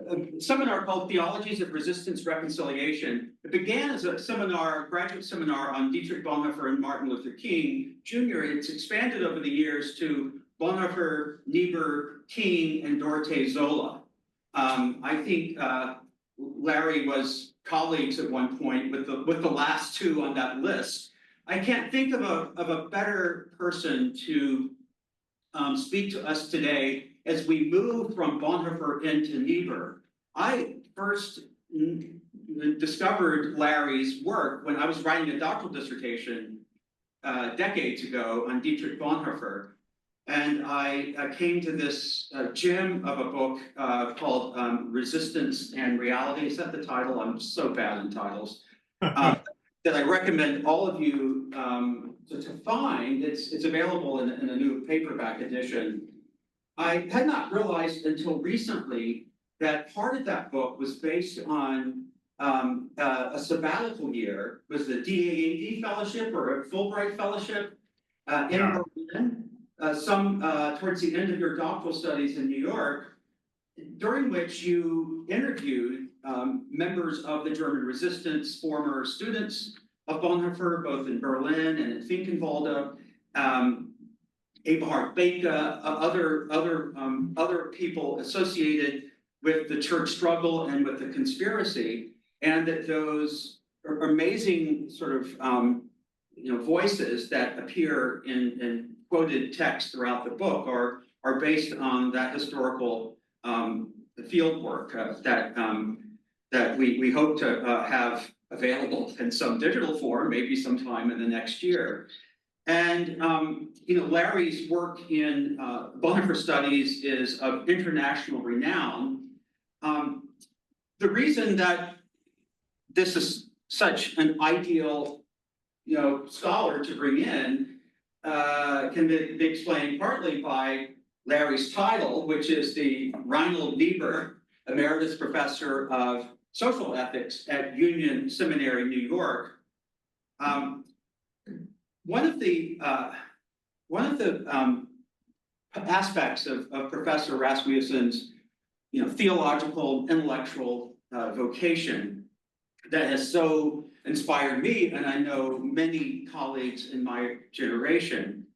a seminar called Theologies of Resistance Reconciliation. It began as a seminar, graduate seminar on Dietrich Bonhoeffer and Martin Luther King Jr. It's expanded over the years to Bonhoeffer, Niebuhr, King, and Dorothee Zola. I think Larry was colleagues at one point with the last two on that list. I can't think of a better person to speak to us today as we move from Bonhoeffer into Niebuhr. I first discovered Larry's work when I was writing a doctoral dissertation decades ago on Dietrich Bonhoeffer. And I came to this gem of a book called Resistance and Reality. Is that the title? I'm so bad in titles. That I recommend all of you to find. It's available in a new paperback edition. I had not realized until recently that part of that book was based on a sabbatical year. It was the DAAD fellowship or a Fulbright fellowship in Berlin, towards the end of your doctoral studies in New York, during which you interviewed members of the German resistance, former students of Bonhoeffer, both in Berlin and in Finkenwalde, Eberhard Beke, other people associated with the church struggle and with the conspiracy, and that those amazing sort of voices that appear in quoted text throughout the book are based on that historical field work that we hope to have available in some digital form, maybe sometime in the next year. And Larry's work in Bonhoeffer studies is of international renown. The reason that this is such an ideal, scholar to bring in can be explained partly by Larry's title, which is the Reinhold Niebuhr Emeritus Professor of Social Ethics at Union Seminary, New York. One of the aspects of Professor Rasmussen's, theological, intellectual vocation that has so inspired me, and I know many colleagues in my generation,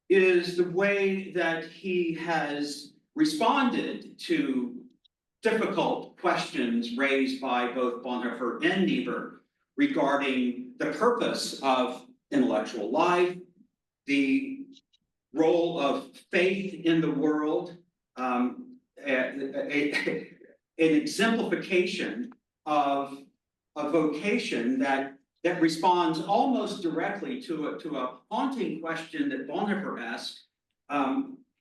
is the way that he has responded to difficult questions raised by both Bonhoeffer and Niebuhr regarding the purpose of intellectual life, the role of faith in the world, an exemplification of a vocation that responds almost directly to a haunting question that Bonhoeffer asked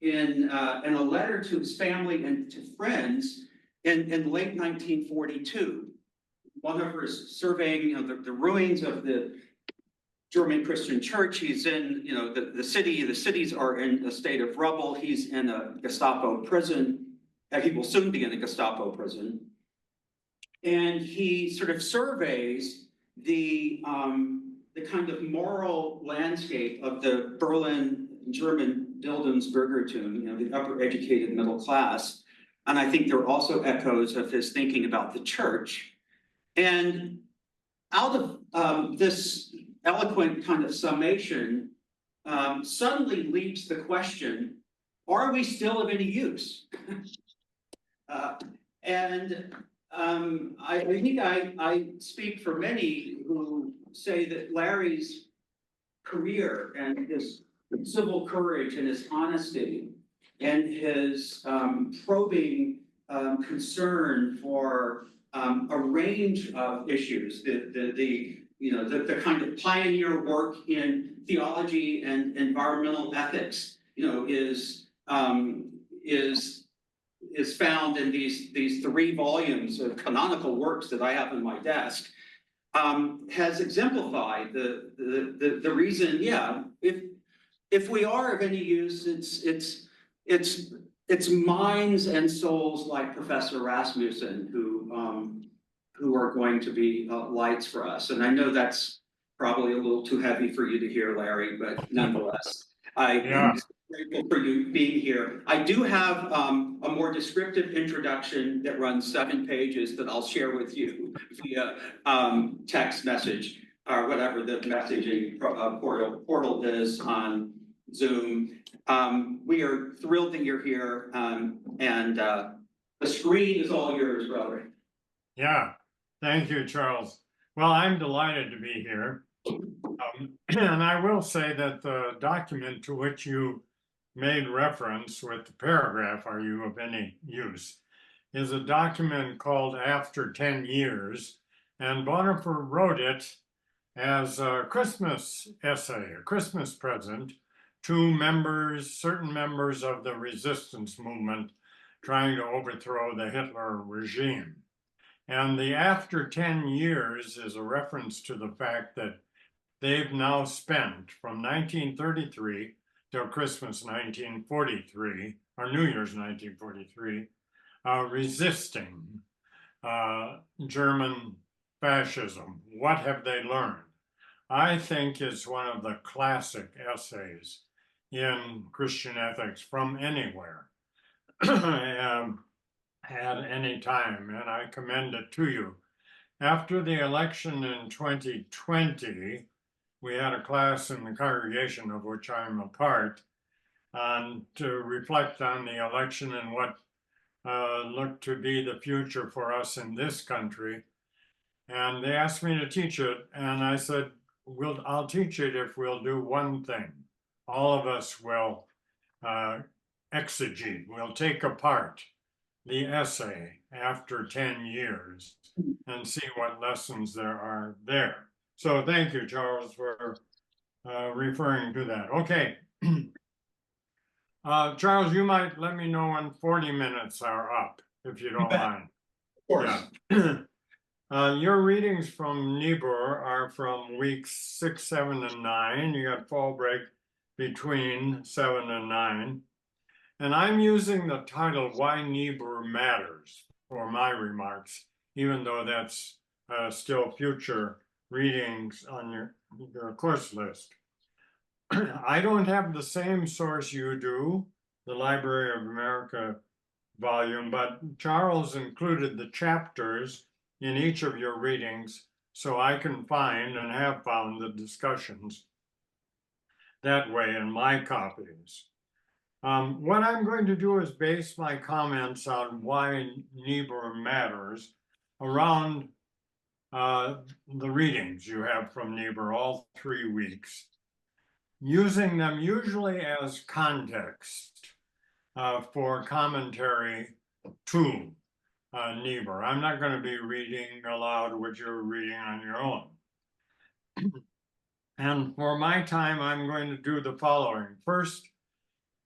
in a letter to his family and to friends in late 1942. Bonhoeffer is surveying the ruins of the German Christian church. He's in the city. The cities are in a state of rubble. He's in a Gestapo prison. He will soon be in a Gestapo prison. And he sort of surveys the kind of moral landscape of the Berlin German Bildungsbürgertum, the upper educated middle class. And I think there are also echoes of his thinking about the church. And out of this eloquent kind of summation, suddenly leaps the question, are we still of any use? I think I speak for many who say that Larry's career and his civil courage and his honesty and his probing concern for a range of issues, the kind of pioneer work in theology and environmental ethics, is found in these 3 volumes of canonical works that I have in my desk, has exemplified the reason. Yeah, if we are of any use, it's minds and souls like Professor Rasmussen who are going to be lights for us. And I know that's probably a little too heavy for you to hear, Larry, but nonetheless, grateful for you being here. I do have a more descriptive introduction that runs 7 pages that I'll share with you via text message or whatever the messaging portal is on Zoom. We are thrilled that you're here, and the screen is all yours, brother. Yeah, thank you, Charles. Well, I'm delighted to be here. And I will say that the document to which you made reference with the paragraph, "Are you of any use?" is a document called After 10 Years. And Bonhoeffer wrote it as a Christmas essay, a Christmas present to members, certain members of the resistance movement trying to overthrow the Hitler regime. And the after 10 years is a reference to the fact that they've now spent from 1933 till Christmas 1943, or New Year's 1943, resisting German fascism. What have they learned? I think it's one of the classic essays in Christian ethics from anywhere at any time, and I commend it to you. After the election in 2020, we had a class in the congregation of which I'm a part to reflect on the election and what looked to be the future for us in this country. And they asked me to teach it, and I said, I'll teach it if we'll do one thing. All of us will exegete, we'll take apart the essay after 10 years and see what lessons there are there. So thank you, Charles, for referring to that. Okay. Charles, you might let me know when 40 minutes are up, if you don't mind. Of course. Yeah. Your readings from Niebuhr are from weeks 6, 7, and 9. You got fall break between 7 and 9. And I'm using the title, Why Niebuhr Matters, for my remarks, even though that's still future readings on your course list. I don't have the same source you do, the Library of America volume, but Charles included the chapters in each of your readings, so I can find and have found the discussions that way in my copies. What I'm going to do is base my comments on why Niebuhr matters around the readings you have from Niebuhr all 3 weeks, using them usually as context for commentary to Niebuhr. I'm not going to be reading aloud what you're reading on your own. And for my time, I'm going to do the following. First,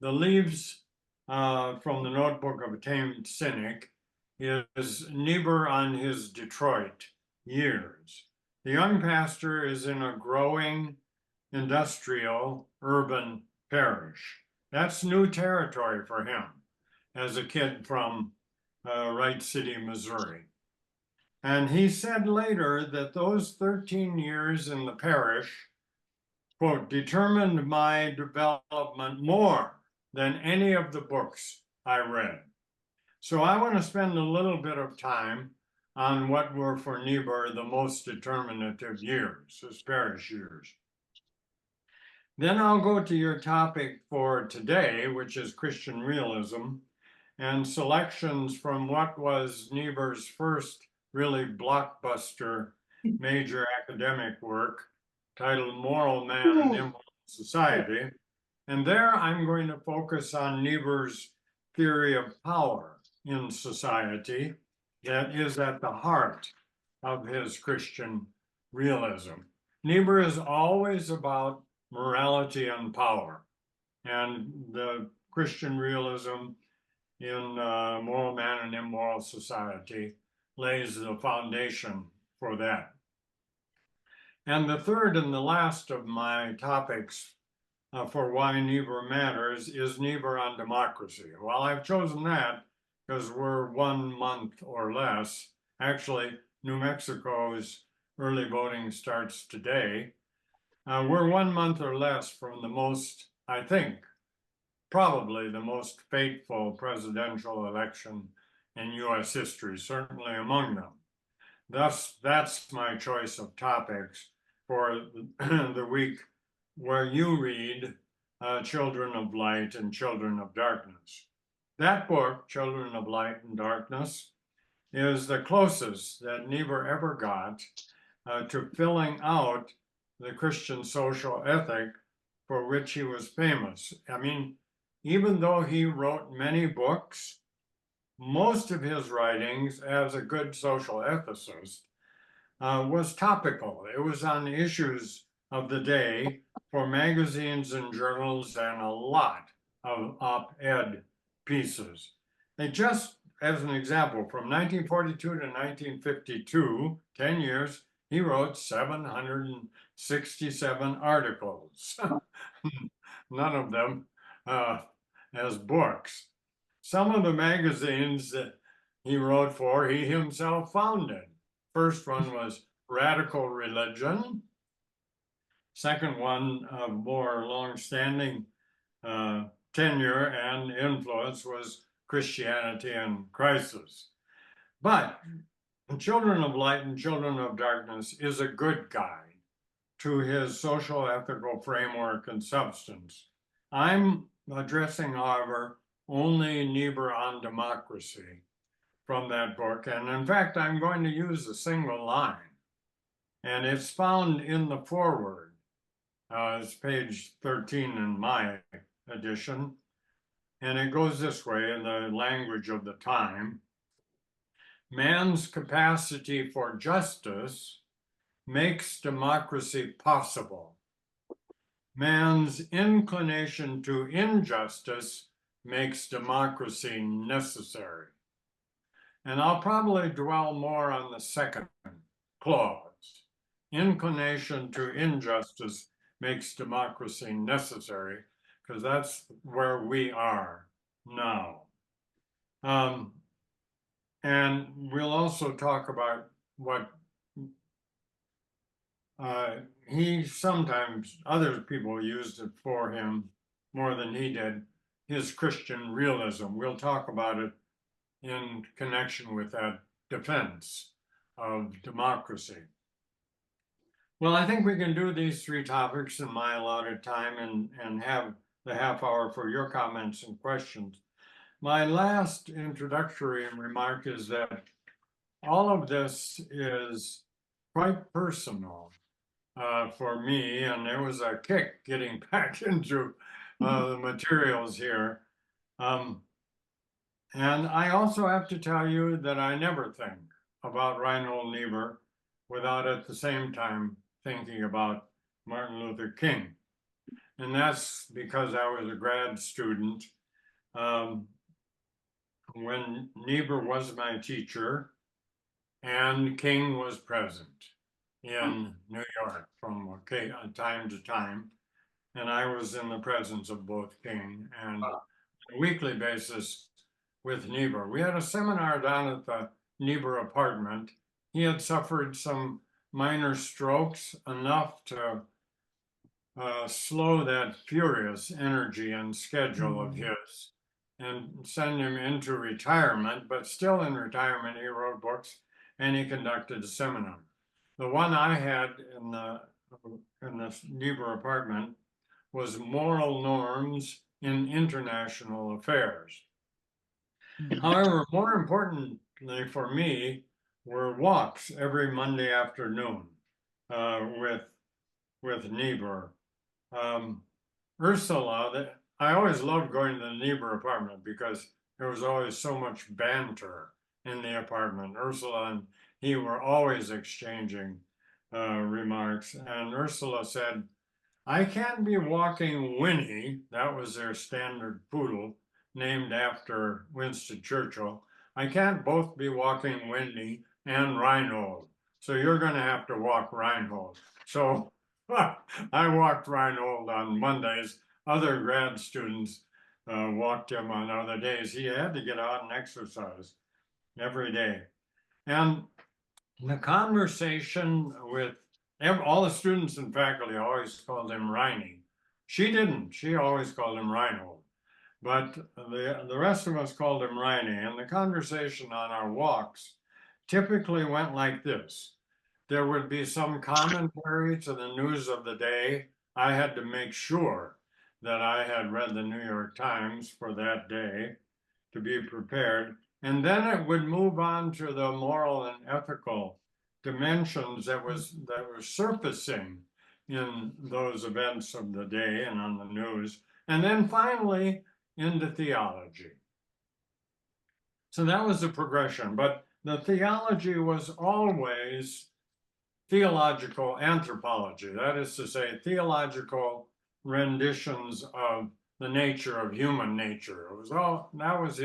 the leaves from the Notebook of a Tamed Cynic is Niebuhr on his Detroit years. The young pastor is in a growing industrial urban parish. That's new territory for him as a kid from Wright City, Missouri. And he said later that those 13 years in the parish, quote, determined my development more than any of the books I read. So I want to spend a little bit of time on what were for Niebuhr the most determinative years, his parish years. Then I'll go to your topic for today, which is Christian realism, and selections from what was Niebuhr's first really blockbuster major academic work titled Moral Man and Immoral Society. And there I'm going to focus on Niebuhr's theory of power in society that is at the heart of his Christian realism. Niebuhr is always about morality and power, and the Christian realism in Moral Man and Immoral Society lays the foundation for that. And the third and the last of my topics for why Niebuhr matters is Niebuhr on democracy. Well, I've chosen that because we're 1 month or less. Actually, New Mexico's early voting starts today. We're 1 month or less from the most, I think, probably the most fateful presidential election in US history, certainly among them. Thus, that's my choice of topics for the week where you read Children of Light and Children of Darkness. That book, Children of Light and Darkness, is the closest that Niebuhr ever got to filling out the Christian social ethic for which he was famous. I mean, even though he wrote many books, most of his writings as a good social ethicist was topical. It was on issues of the day for magazines and journals and a lot of op-ed pieces. They just, as an example, from 1942 to 1952, 10 years, he wrote 767 articles, none of them as books. Some of the magazines that he wrote for, he himself founded. First one was Radical Religion. Second one of more long-standing tenure and influence was Christianity in Crisis. But Children of Light and Children of Darkness is a good guide to his social ethical framework and substance. I'm addressing, however, only Niebuhr on democracy from that book. And in fact, I'm going to use a single line. And it's found in the foreword. It's page 13 in my edition. And it goes this way in the language of the time. Man's capacity for justice makes democracy possible. Man's inclination to injustice makes democracy necessary. And I'll probably dwell more on the second clause. Inclination to injustice makes democracy necessary, because that's where we are now. And we'll also talk about what he sometimes, other people used it for him more than he did, his Christian realism. We'll talk about it in connection with that defense of democracy. Well, I think we can do these three topics in my allotted time and have the half hour for your comments and questions. My last introductory remark is that all of this is quite personal for me, and it was a kick getting back into the materials here. And I also have to tell you that I never think about Reinhold Niebuhr without at the same time thinking about Martin Luther King. And that's because I was a grad student when Niebuhr was my teacher and King was present in New York from time to time. And I was in the presence of both King and on a weekly basis with Niebuhr. We had a seminar down at the Niebuhr apartment. He had suffered some minor strokes, enough to slow that furious energy and schedule of his and send him into retirement, but still in retirement, he wrote books and he conducted a seminar. The one I had in the Niebuhr apartment was Moral Norms in International Affairs. However, more importantly for me were walks every Monday afternoon with Niebuhr. Ursula, I always loved going to the Niebuhr apartment because there was always so much banter in the apartment. Ursula and he were always exchanging remarks. And Ursula said, I can't be walking Winnie, that was their standard poodle, named after Winston Churchill. I can't both be walking Winnie and Reinhold. So you're going to have to walk Reinhold. So I walked Reinhold on Mondays. Other grad students walked him on other days. He had to get out and exercise every day. And the conversation with all the students and faculty always called him Reiny. She didn't. She always called him Reinhold. but the rest of us called him Riney, and the conversation on our walks typically went like this. There would be some commentary to the news of the day. I had to make sure that I had read the New York Times for that day to be prepared. And then it would move on to the moral and ethical dimensions that were surfacing in those events of the day and on the news. And then finally into theology. So that was the progression, but the theology was always theological anthropology. That is to say, theological renditions of the nature of human nature. It was all that was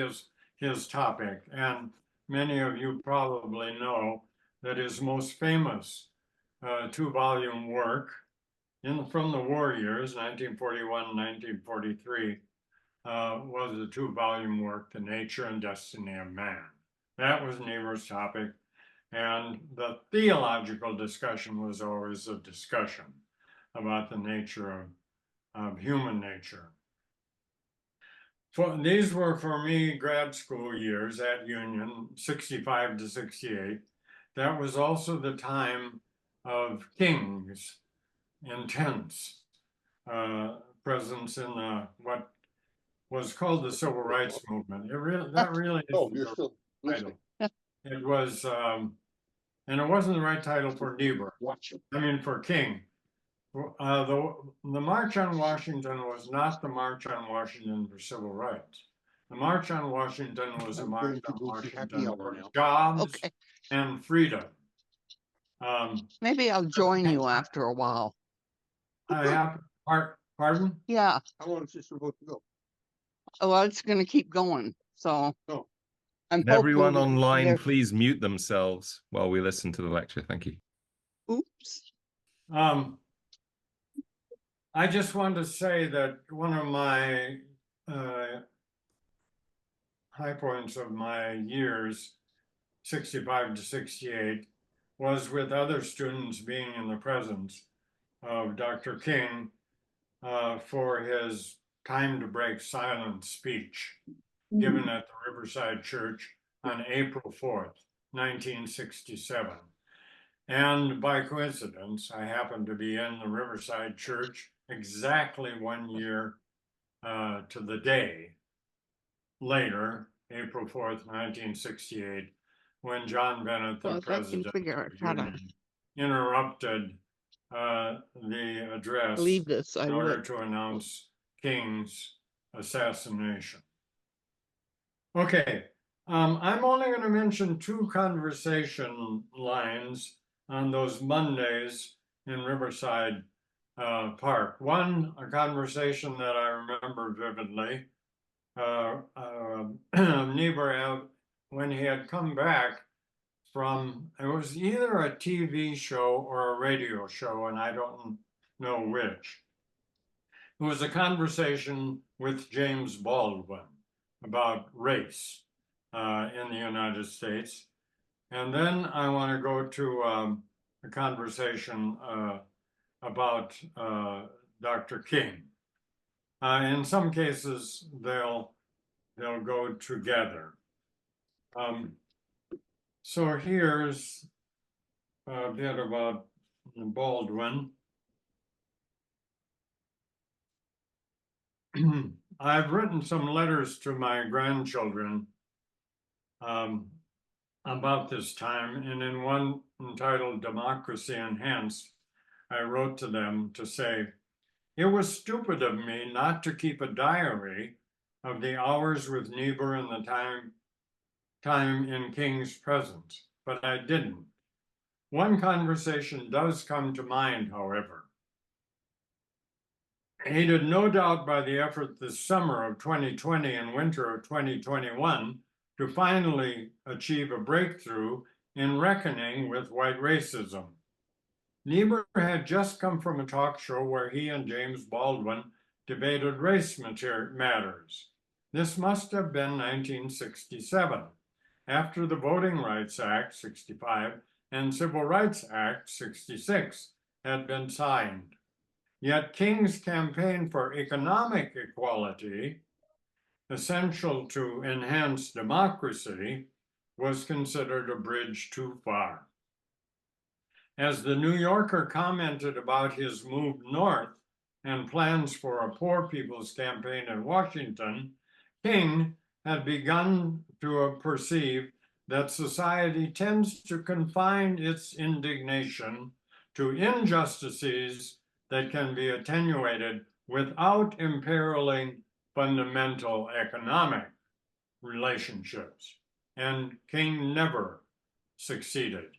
his topic, and many of you probably know that his most famous two-volume work from the war years, 1941, 1943, was a two-volume work, The Nature and Destiny of Man. That was Niebuhr's topic, and the theological discussion was always a discussion about the nature of human nature. These were for me grad school years at Union, 65 to 68. That was also the time of King's intense presence in what was called the Civil Rights Movement. That really is you're still title. listening. It was, and it wasn't the right title for Niebuhr. Watch him. I mean, for King. The March on Washington was not the March on Washington for civil rights. The March on Washington was a I'm march going to on go to happy Washington hour for now. jobs Okay, and freedom. maybe I'll join you after a while. I have, pardon? Yeah, How long is this supposed to go? well, it's gonna keep going, so. Oh. I'm And everyone hopeful online, there- please mute themselves while we listen to the lecture. Thank you. Oops, I just wanted to say that one of my high points of my years, 65 to 68, was with other students being in the presence of Dr. King for his time to break silence speech given at the Riverside Church on April 4th, 1967. And by coincidence, I happened to be in the Riverside Church exactly 1 year to the day later, April 4th, 1968, when John Bennett, the well, if I can president figure out of how to Union, interrupted the address leave this, I in order would. to announce King's assassination. Okay, I'm only going to mention two conversation lines on those Mondays in Riverside Park. One, a conversation that I remember vividly. Niebuhr, when he had come back from, it was either a TV show or a radio show, and I don't know which. It was a conversation with James Baldwin about race in the United States. And then I want to go to a conversation about Dr. King. In some cases, they'll go together. So here's a bit about Baldwin. I've written some letters to my grandchildren about this time, and in one entitled Democracy Enhanced, I wrote to them to say, it was stupid of me not to keep a diary of the hours with Niebuhr and the time in King's presence, but I didn't. One conversation does come to mind, however. Aided no doubt by the effort this summer of 2020 and winter of 2021 to finally achieve a breakthrough in reckoning with white racism. Niebuhr had just come from a talk show where he and James Baldwin debated race matters. This must have been 1967, after the Voting Rights Act, 65, and Civil Rights Act, 66, had been signed. Yet King's campaign for economic equality essential to enhance democracy, was considered a bridge too far. As the New Yorker commented about his move north and plans for a poor people's campaign in Washington, King had begun to perceive that society tends to confine its indignation to injustices that can be attenuated without imperiling fundamental economic relationships. And King never succeeded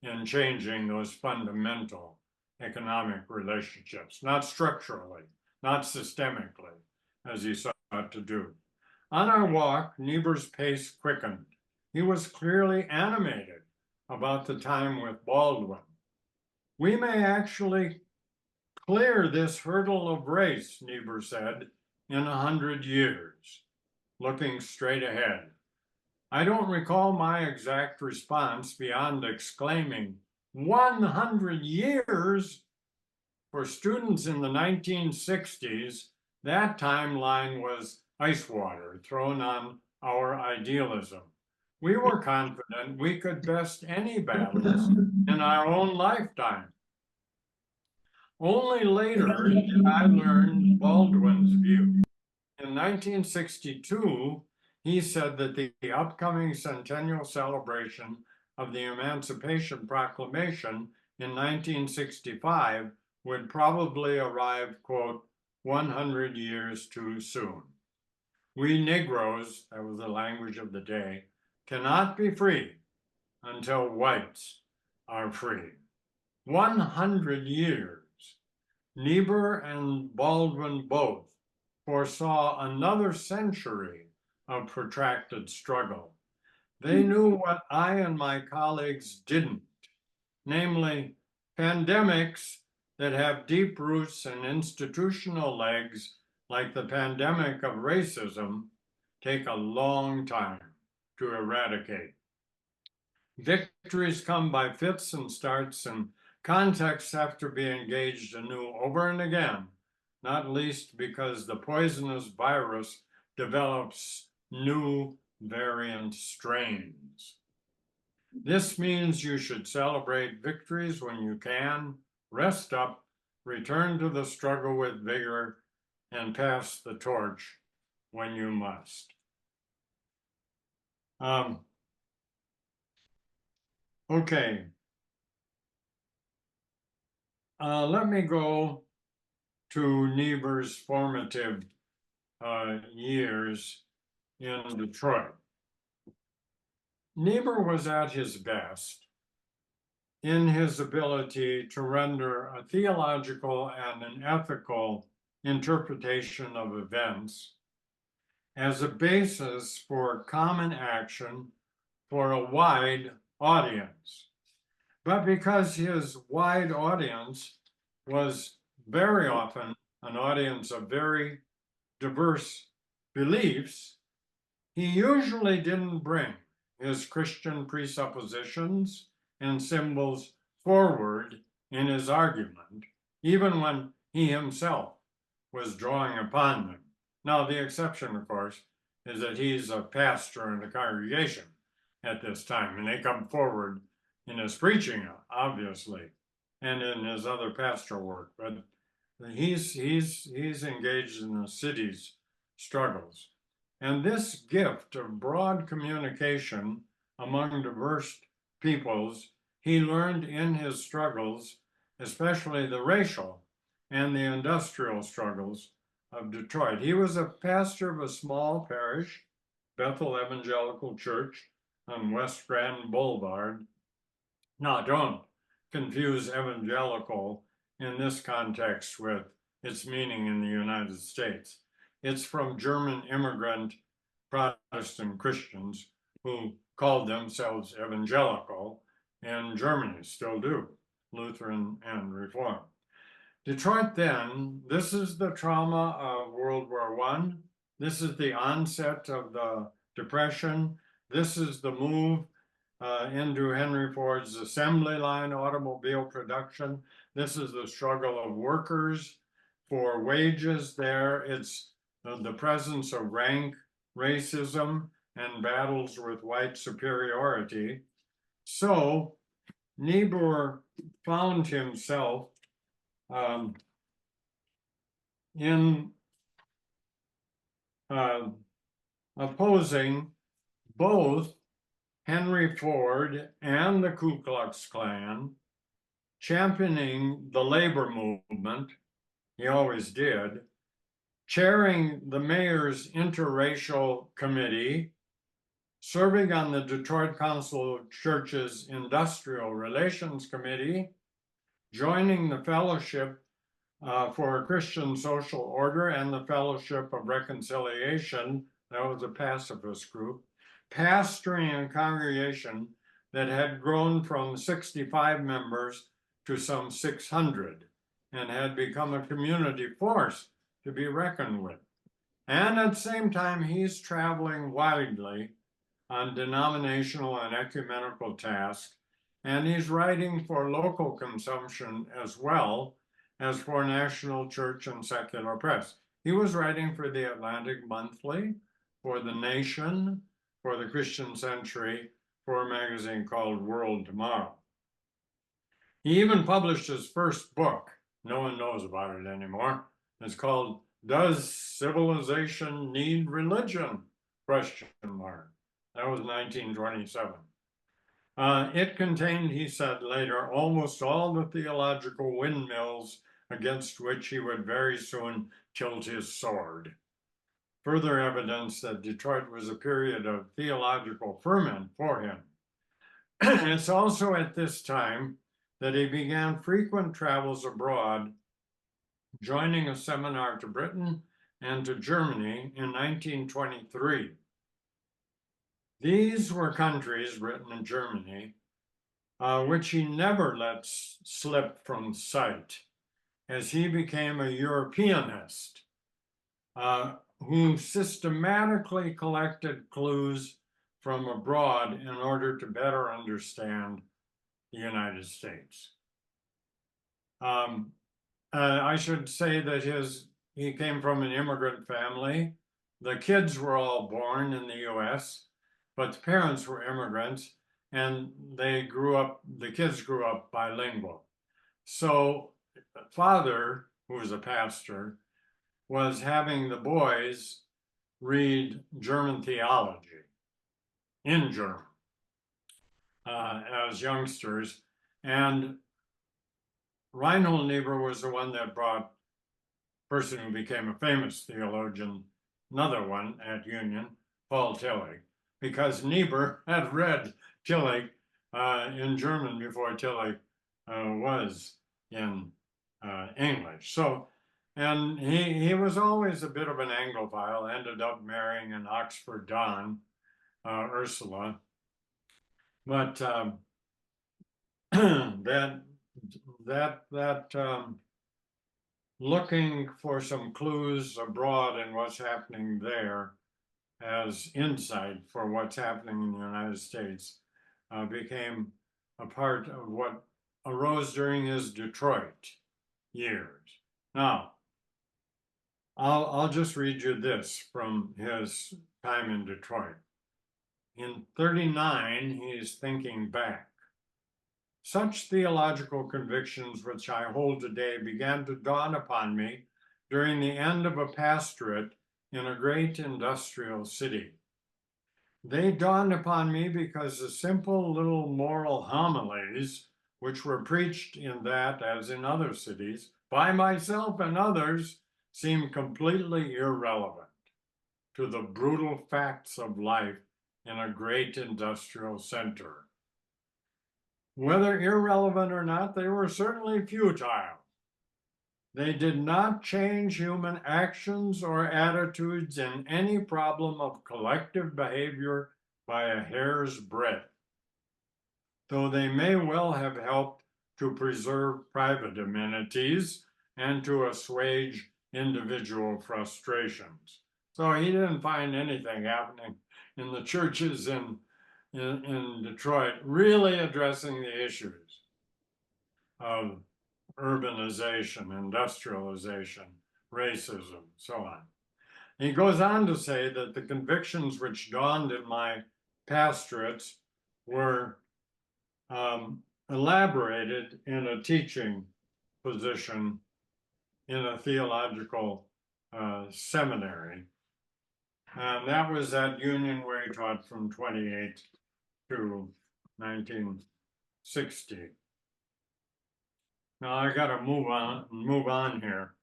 in changing those fundamental economic relationships, not structurally, not systemically, as he sought to do. On our walk, Niebuhr's pace quickened. He was clearly animated about the time with Baldwin. We may actually clear this hurdle of race, Niebuhr said, in 100 years, looking straight ahead. I don't recall my exact response beyond exclaiming, 100 years? For students in the 1960s, that timeline was ice water thrown on our idealism. We were confident we could best any battles in our own lifetime. Only later did I learn Baldwin's view. In 1962, he said that the upcoming centennial celebration of the Emancipation Proclamation in 1965 would probably arrive, quote, 100 years too soon. We Negroes, that was the language of the day, cannot be free until whites are free. 100 years. Niebuhr and Baldwin both foresaw another century of protracted struggle. They knew what I and my colleagues didn't, namely pandemics that have deep roots and institutional legs, like the pandemic of racism, take a long time to eradicate. Victories come by fits and starts, and contexts have to be engaged anew over and again, not least because the poisonous virus develops new variant strains. This means you should celebrate victories when you can, rest up, return to the struggle with vigor, and pass the torch when you must. Okay. Let me go to Niebuhr's formative years in Detroit. Niebuhr was at his best in his ability to render a theological and an ethical interpretation of events as a basis for common action for a wide audience. But because his wide audience was very often an audience of very diverse beliefs, he usually didn't bring his Christian presuppositions and symbols forward in his argument, even when he himself was drawing upon them. Now, the exception, of course, is that he's a pastor in the congregation at this time, and they come forward in his preaching, obviously, and in his other pastoral work. But he's engaged in the city's struggles. And this gift of broad communication among diverse peoples, he learned in his struggles, especially the racial and the industrial struggles of Detroit. He was a pastor of a small parish, Bethel Evangelical Church on West Grand Boulevard. Now, don't confuse evangelical in this context with its meaning in the United States. It's from German immigrant Protestant Christians who called themselves evangelical in Germany, still do, Lutheran and Reformed. Detroit then, this is the trauma of World War I. This is the onset of the Depression. This is the move into Henry Ford's assembly line automobile production. This is the struggle of workers for wages there. It's the presence of rank racism, and battles with white superiority. So Niebuhr found himself in opposing both Henry Ford and the Ku Klux Klan, championing the labor movement, he always did, chairing the mayor's interracial committee, serving on the Detroit Council of Churches Industrial Relations Committee, joining the Fellowship for Christian Social Order and the Fellowship of Reconciliation, that was a pacifist group, pastoring a congregation that had grown from 65 members to some 600 and had become a community force to be reckoned with. And at the same time, he's traveling widely on denominational and ecumenical tasks, and he's writing for local consumption as well as for national church and secular press. He was writing for the Atlantic Monthly, for The Nation, for the Christian Century, for a magazine called World Tomorrow. He even published his first book. No one knows about it anymore. It's called Does Civilization Need Religion? Question mark. That was 1927. It contained, he said later, almost all the theological windmills against which he would very soon tilt his sword. Further evidence that Detroit was a period of theological ferment for him. It's also at this time that he began frequent travels abroad, joining a seminar to Britain and to Germany in 1923. These were countries, Britain and Germany, which he never let slip from sight as he became a Europeanist who systematically collected clues from abroad in order to better understand the United States. I should say that he came from an immigrant family. The kids were all born in the US, but the parents were immigrants, and the kids grew up bilingual. So father, who was a pastor, was having the boys read German theology in German as youngsters. And Reinhold Niebuhr was the one that brought person who became a famous theologian, another one at Union, Paul Tillich, because Niebuhr had read Tillich in German before Tillich was in English. So, and he was always a bit of an Anglophile, ended up marrying an Oxford Don, Ursula. But looking for some clues abroad in what's happening there as insight for what's happening in the United States became a part of what arose during his Detroit years. Now, I'll just read you this from his time in Detroit. In 39, he's thinking back. Such theological convictions which I hold today began to dawn upon me during the end of a pastorate in a great industrial city. They dawned upon me because the simple little moral homilies which were preached in that, as in other cities, by myself and others, seemed completely irrelevant to the brutal facts of life in a great industrial center. Whether irrelevant or not, they were certainly futile. They did not change human actions or attitudes in any problem of collective behavior by a hair's breadth, though they may well have helped to preserve private amenities and to assuage individual frustrations. So he didn't find anything happening in the churches in Detroit really addressing the issues of urbanization, industrialization, racism, so on. He goes on to say that the convictions which dawned in my pastorates were elaborated in a teaching position in a theological seminary. And that was at Union where he taught from 28 to 1960. Now I gotta move on here.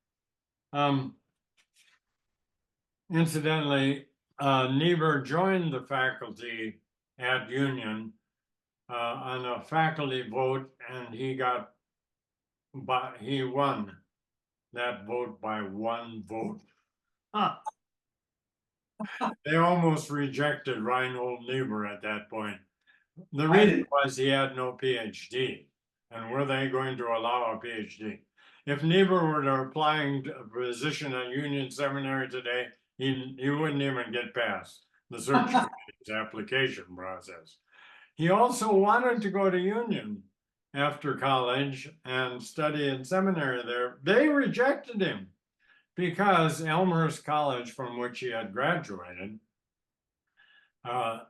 Incidentally, Niebuhr joined the faculty at Union on a faculty vote, and he won that vote by 1 vote. Huh. They almost rejected Reinhold Niebuhr at that point. The reason was he had no PhD, and were they going to allow a PhD? If Niebuhr were to applying to a position at Union Seminary today, he wouldn't even get past the search committee's application process. He also wanted to go to Union after college and study in seminary there. They rejected him because Elmhurst College, from which he had graduated,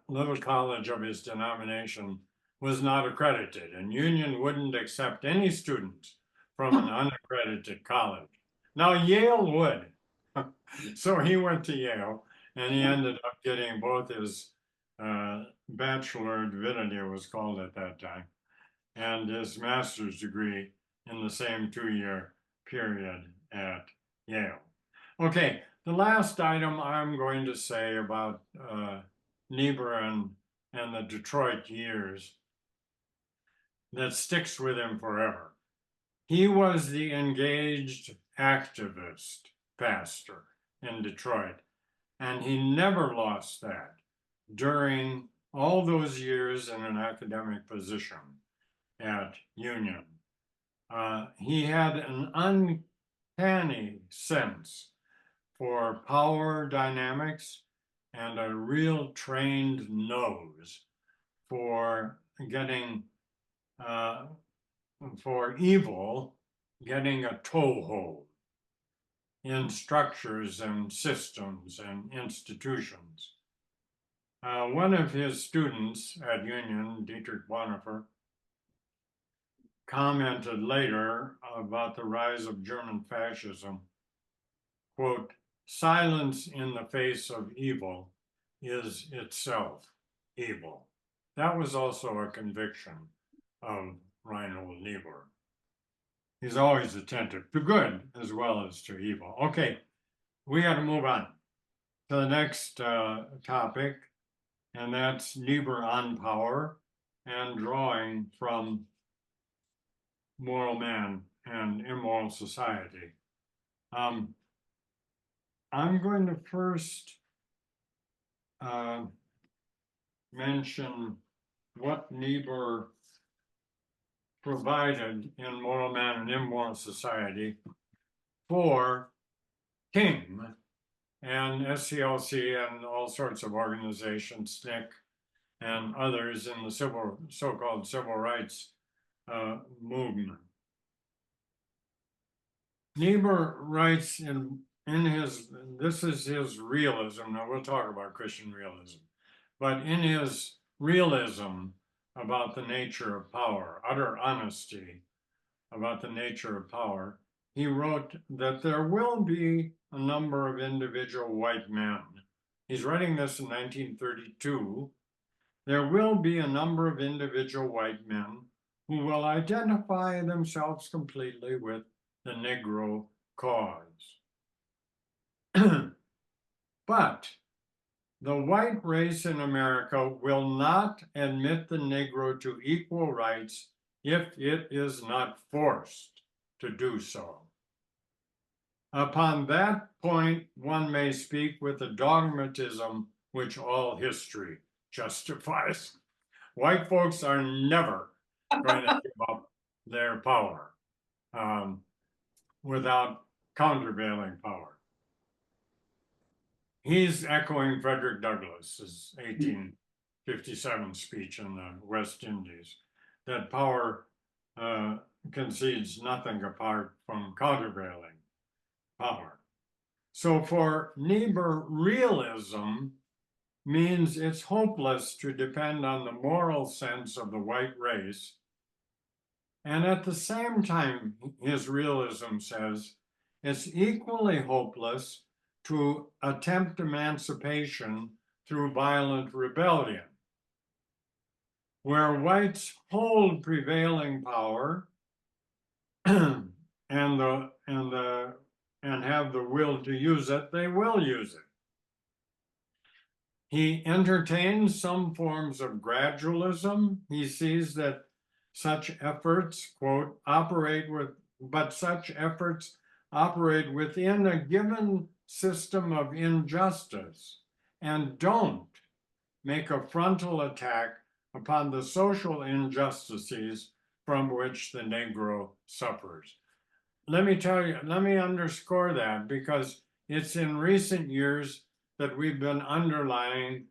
little college of his denomination, was not accredited, and Union wouldn't accept any students from an unaccredited college. Now Yale would. So he went to Yale, and he ended up getting both his Bachelor of Divinity, it was called at that time, and his master's degree in the same 2-year period at Yale. Okay, the last item I'm going to say about Niebuhr and the Detroit years that sticks with him forever. He was the engaged activist pastor in Detroit, and he never lost that during all those years in an academic position at Union. He had an uncanny sense for power dynamics and a real trained nose for getting, for evil, getting a toehold in structures and systems and institutions. One of his students at Union, Dietrich Bonhoeffer, commented later about the rise of German fascism, quote, "Silence in the face of evil is itself evil." That was also a conviction of Reinhold Niebuhr. He's always attentive to good as well as to evil. Okay, we got to move on to the next topic, and that's Niebuhr on power and drawing from Moral Man and Immoral Society. I'm going to first mention what Niebuhr provided in Moral Man and Immoral Society for King and SCLC and all sorts of organizations, SNCC and others in the so-called civil rights movement. Niebuhr writes in his, this is his realism, now we'll talk about Christian realism, but in his realism about the nature of power, utter honesty about the nature of power, he wrote that there will be a number of individual white men. He's writing this in 1932. There will be a number of individual white men who will identify themselves completely with the Negro cause. But the white race in America will not admit the Negro to equal rights if it is not forced to do so. Upon that point, one may speak with the dogmatism which all history justifies. White folks are never going to give up their power without countervailing power. He's echoing Frederick Douglass's 1857 speech in the West Indies, that power concedes nothing apart from countervailing power. So for Niebuhr, realism means it's hopeless to depend on the moral sense of the white race. And at the same time, his realism says, it's equally hopeless to attempt emancipation through violent rebellion. Where whites hold prevailing power and have the will to use it, they will use it. He entertains some forms of gradualism. He sees that such efforts, quote, such efforts operate within a given system of injustice and don't make a frontal attack upon the social injustices from which the Negro suffers. Let me underscore that, because it's in recent years that we've been underlining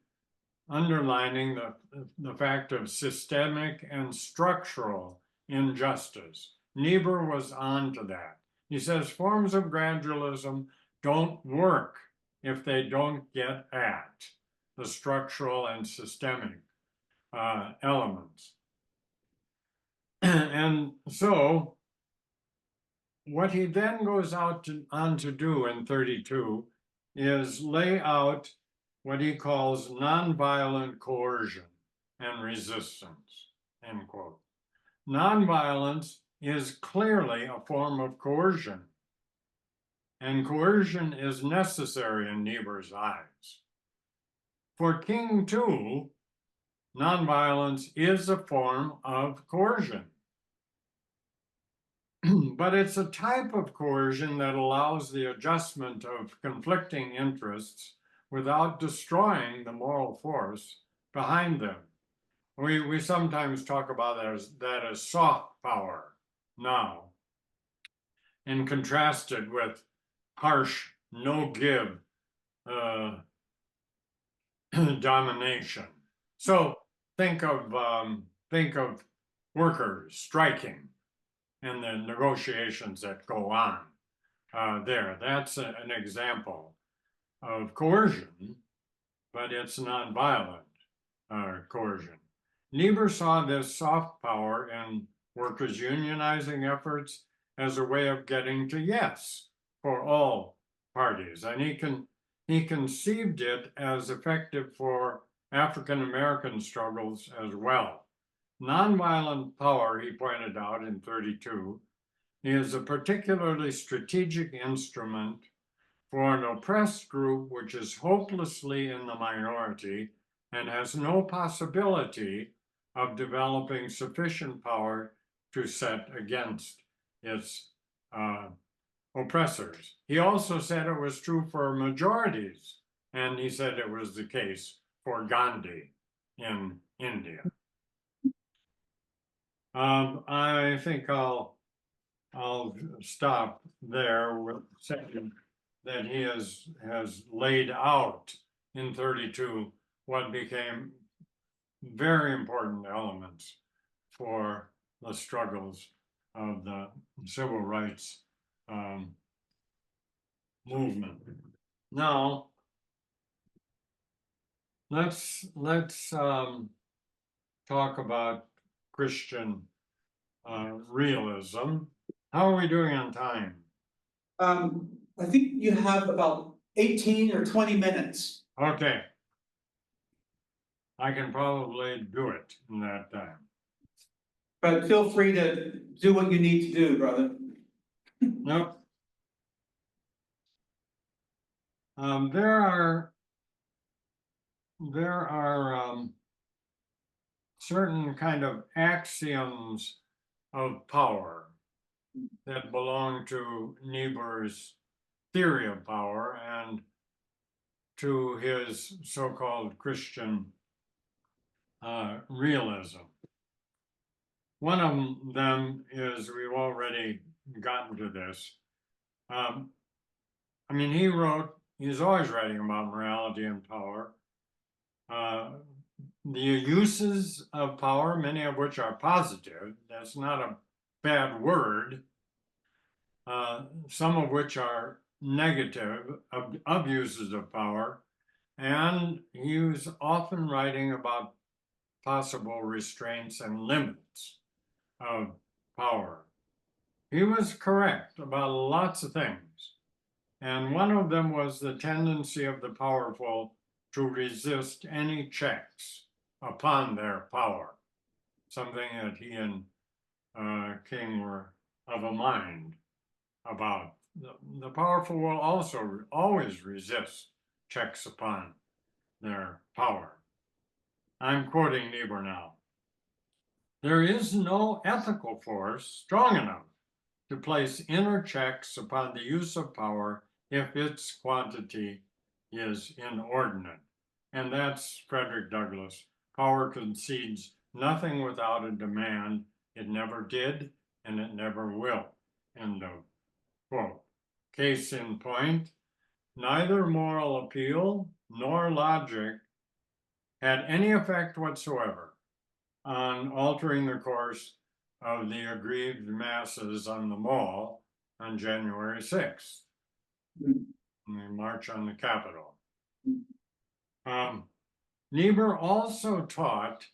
the fact of systemic and structural injustice. Niebuhr was on to that. He says forms of gradualism don't work if they don't get at the structural and systemic elements. And so what he then goes on to do in 32 is lay out what he calls nonviolent coercion and resistance, end quote. Nonviolence is clearly a form of coercion, and coercion is necessary in Niebuhr's eyes. For King too, nonviolence is a form of coercion. But it's a type of coercion that allows the adjustment of conflicting interests without destroying the moral force behind them. We sometimes talk about that as soft power now, and contrasted with harsh, no-give domination. So think of workers striking and the negotiations that go on there. That's an example of coercion, but it's nonviolent coercion. Niebuhr saw this soft power in workers' unionizing efforts as a way of getting to yes for all parties, and he conceived it as effective for African American struggles as well. Nonviolent power, he pointed out in 32, is a particularly strategic instrument for an oppressed group which is hopelessly in the minority and has no possibility of developing sufficient power to set against its oppressors. He also said it was true for majorities, and he said it was the case for Gandhi in India. I think I'll stop there with saying that he has laid out in 32 what became very important elements for the struggles of the civil rights movement. Now, let's talk about Christian realism. How are we doing on time? I think you have about 18 or 20 minutes. Okay. I can probably do it in that time. But feel free to do what you need to do, brother. Nope. There are certain kind of axioms of power that belong to Niebuhr's theory of power and to his so-called Christian realism. One of them is, we've already gotten to this. I mean, he's always writing about morality and power. The uses of power, many of which are positive, that's not a bad word, some of which are negative abuses of power, and he was often writing about possible restraints and limits of power. He was correct about lots of things, and one of them was the tendency of the powerful to resist any checks upon their power, something that he and King were of a mind about. The powerful will also always resist checks upon their power. I'm quoting Niebuhr now. There is no ethical force strong enough to place inner checks upon the use of power if its quantity is inordinate. And that's Frederick Douglass. Power concedes nothing without a demand. It never did, and it never will. End of quote. Case in point, neither moral appeal nor logic had any effect whatsoever on altering the course of the aggrieved masses on the Mall on January 6th. Mm. The march on the Capitol. Niebuhr also taught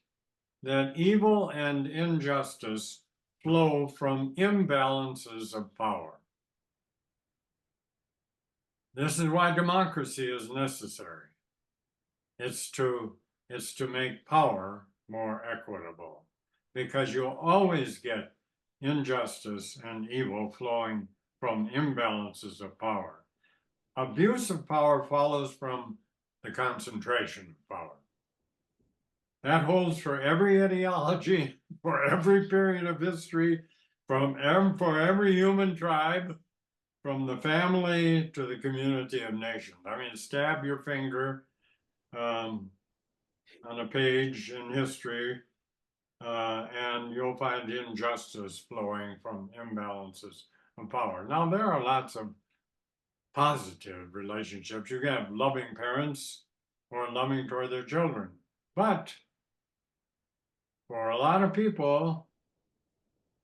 that evil and injustice flow from imbalances of power. This is why democracy is necessary. It's to make power more equitable, because you'll always get injustice and evil flowing from imbalances of power. Abuse of power follows from the concentration of power. That holds for every ideology, for every period of history, for every human tribe, from the family to the community of nations. I mean, stab your finger on a page in history, and you'll find injustice flowing from imbalances of power. Now, there are lots of positive relationships. You can have loving parents who are loving toward their children, but for a lot of people,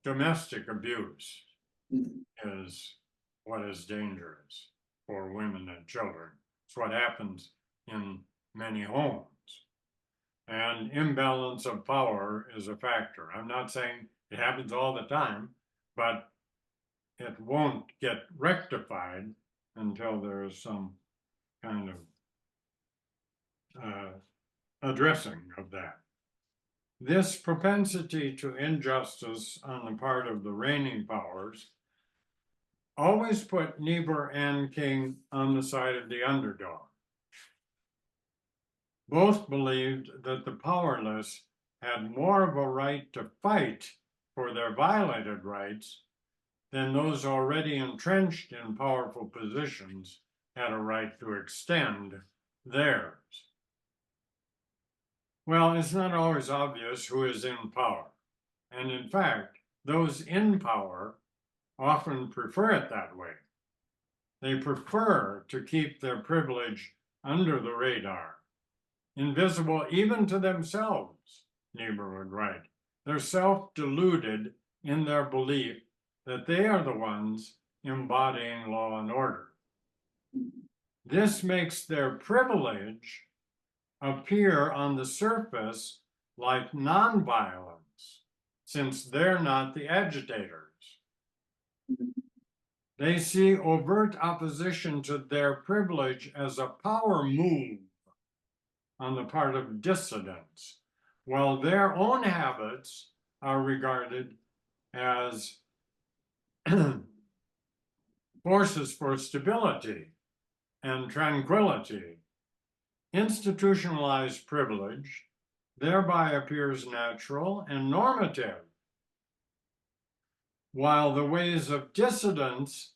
domestic abuse is what is dangerous for women and children. It's what happens in many homes. And imbalance of power is a factor. I'm not saying it happens all the time, but it won't get rectified until there is some kind of addressing of that. This propensity to injustice on the part of the reigning powers always put Niebuhr and King on the side of the underdog. Both believed that the powerless had more of a right to fight for their violated rights than those already entrenched in powerful positions had a right to extend theirs. Well, it's not always obvious who is in power. And in fact, those in power often prefer it that way. They prefer to keep their privilege under the radar, invisible even to themselves, Niebuhr would write. They're self-deluded in their belief that they are the ones embodying law and order. This makes their privilege appear on the surface like nonviolence, since they're not the agitators. They see overt opposition to their privilege as a power move on the part of dissidents, while their own habits are regarded as forces for stability and tranquility. Institutionalized privilege thereby appears natural and normative, while the ways of dissidents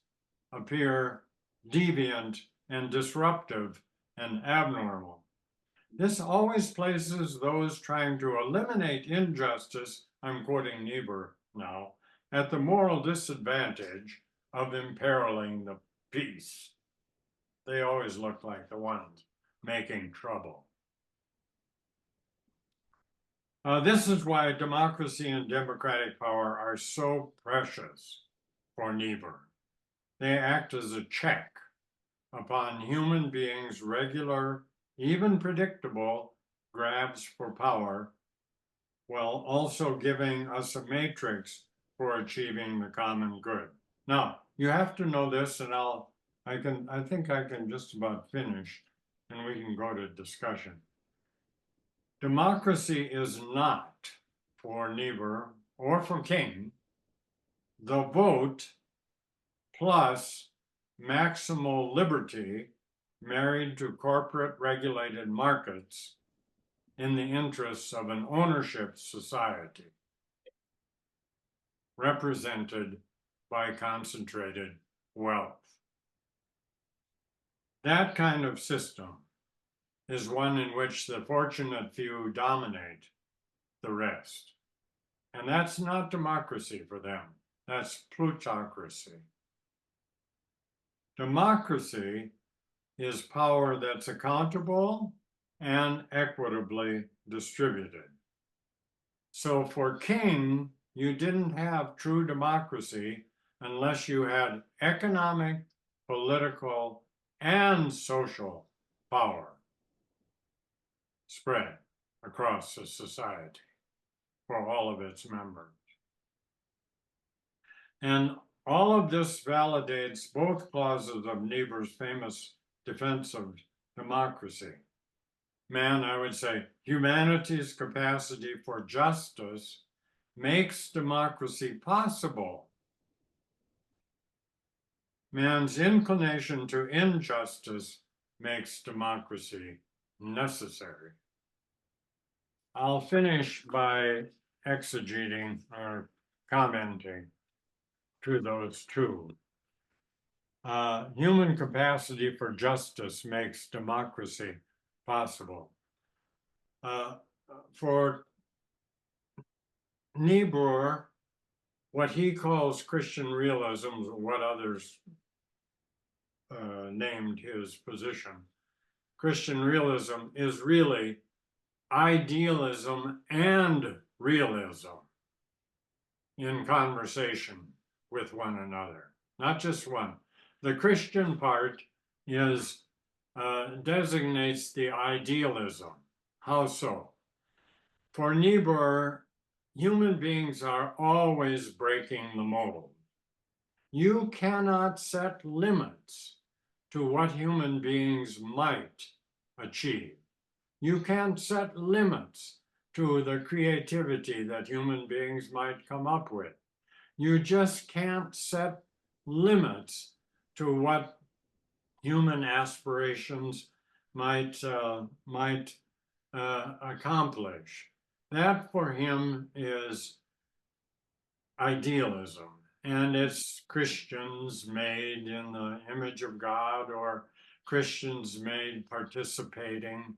appear deviant and disruptive and abnormal. This always places those trying to eliminate injustice, I'm quoting Niebuhr now, at the moral disadvantage of imperiling the peace. They always look like the ones making trouble. This is why democracy and democratic power are so precious for Niebuhr. They act as a check upon human beings' regular, even predictable grabs for power, while also giving us a matrix for achieving the common good. Now, you have to know this, and I think I can just about finish, and we can go to discussion. Democracy is not, for Niebuhr or for King, the vote plus maximal liberty married to corporate regulated markets in the interests of an ownership society represented by concentrated wealth. That kind of system is one in which the fortunate few dominate the rest. And that's not democracy for them. That's plutocracy. Democracy is power that's accountable and equitably distributed. So for King, you didn't have true democracy unless you had economic, political, and social power spread across the society for all of its members. And all of this validates both clauses of Niebuhr's famous defense of democracy. Man, I would say, humanity's capacity for justice makes democracy possible. Man's inclination to injustice makes democracy necessary. I'll finish by exegeting or commenting to those two. Human capacity for justice makes democracy possible. For Niebuhr, what he calls Christian realism, what others named his position, Christian realism is really idealism and realism in conversation with one another, not just one. The Christian part is designates the idealism. How so? For Niebuhr, human beings are always breaking the mold. You cannot set limits to what human beings might achieve. You can't set limits to the creativity that human beings might come up with. You just can't set limits to what human aspirations might accomplish. That for him is idealism, and it's Christians made in the image of God, or Christians made participating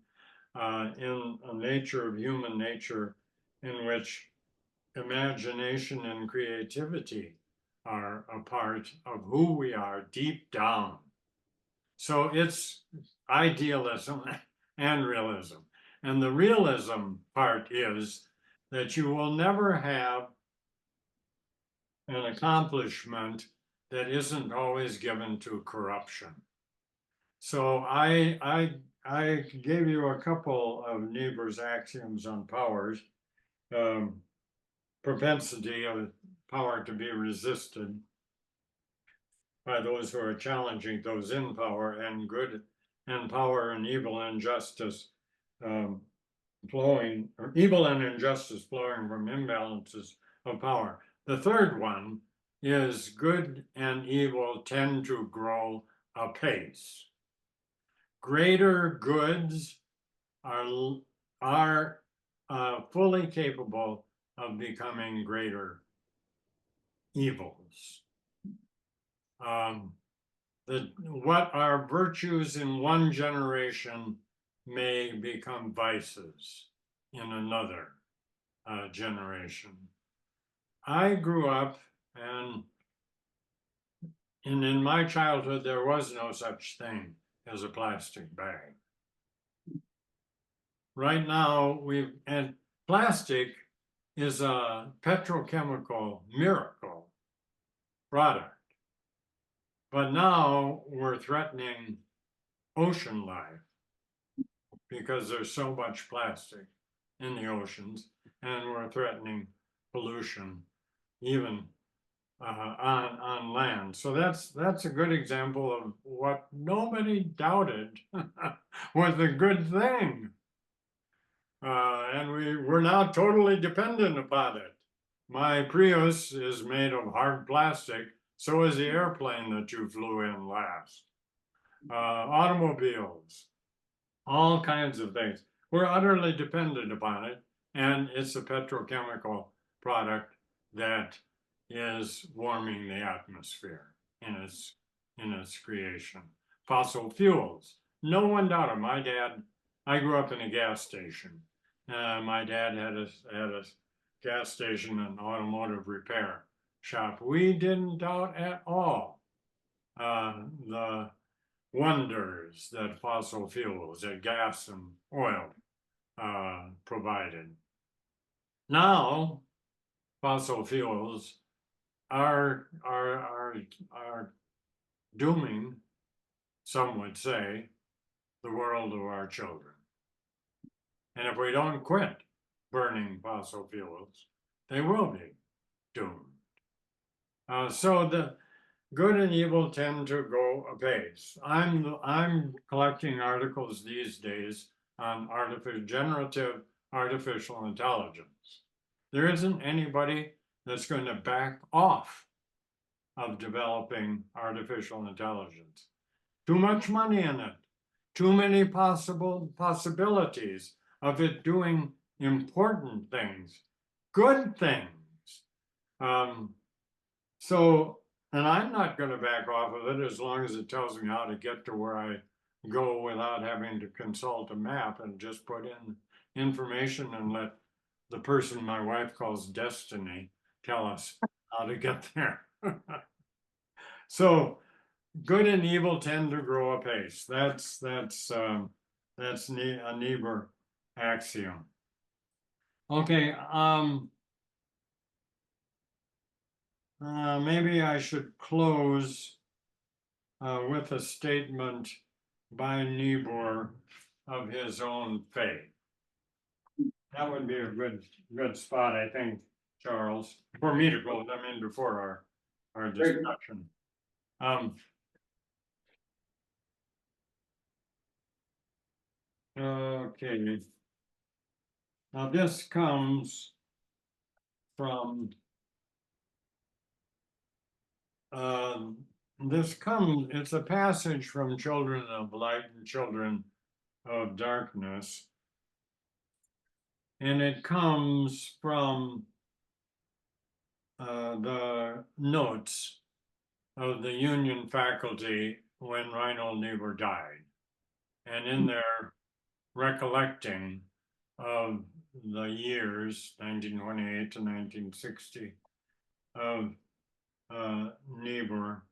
in a nature of human nature in which imagination and creativity are a part of who we are deep down. So it's idealism and realism. And the realism part is that you will never have an accomplishment that isn't always given to corruption. So I gave you a couple of Niebuhr's axioms on powers. Propensity of power to be resisted by those who are challenging those in power, and good and power and evil and justice flowing, or evil and injustice flowing from imbalances of power. The third one is good and evil tend to grow apace. Greater goods are fully capable of becoming greater evils. What are virtues in one generation may become vices in another generation. I grew up, and in my childhood, there was no such thing as a plastic bag. Right now, and plastic is a petrochemical miracle product. But now we're threatening ocean life because there's so much plastic in the oceans and we're threatening pollution even on land. So that's a good example of what nobody doubted was a good thing. And we're now totally dependent upon it. My Prius is made of hard plastic, so is the airplane that you flew in last. Automobiles, all kinds of things. We're utterly dependent upon it, and it's a petrochemical product that is warming the atmosphere in its creation. Fossil fuels, no one doubted. My dad, I grew up in a gas station. My dad had a gas station and automotive repair shop. We didn't doubt at all the wonders that fossil fuels, that gas and oil provided. Now, fossil fuels are dooming, some would say, the world of our children. And if we don't quit burning fossil fuels, they will be doomed. So the good and evil tend to go apace. I'm collecting articles these days on generative artificial intelligence. There isn't anybody that's going to back off of developing artificial intelligence. Too much money in it, too many possibilities of it doing important things, good things. And I'm not going to back off of it as long as it tells me how to get to where I go without having to consult a map and just put in information and let the person my wife calls destiny tell us how to get there. So good and evil tend to grow apace. That's a Niebuhr axiom. Okay, maybe I should close with a statement by Niebuhr of his own faith. That would be a good spot, I think, Charles, for me to close. I mean, before our discussion. Okay. Now this comes from it's a passage from Children of Light and Children of Darkness. And it comes from the notes of the Union faculty when Reinhold Niebuhr died. And in their recollecting of the years 1928 to 1960 of Niebuhr,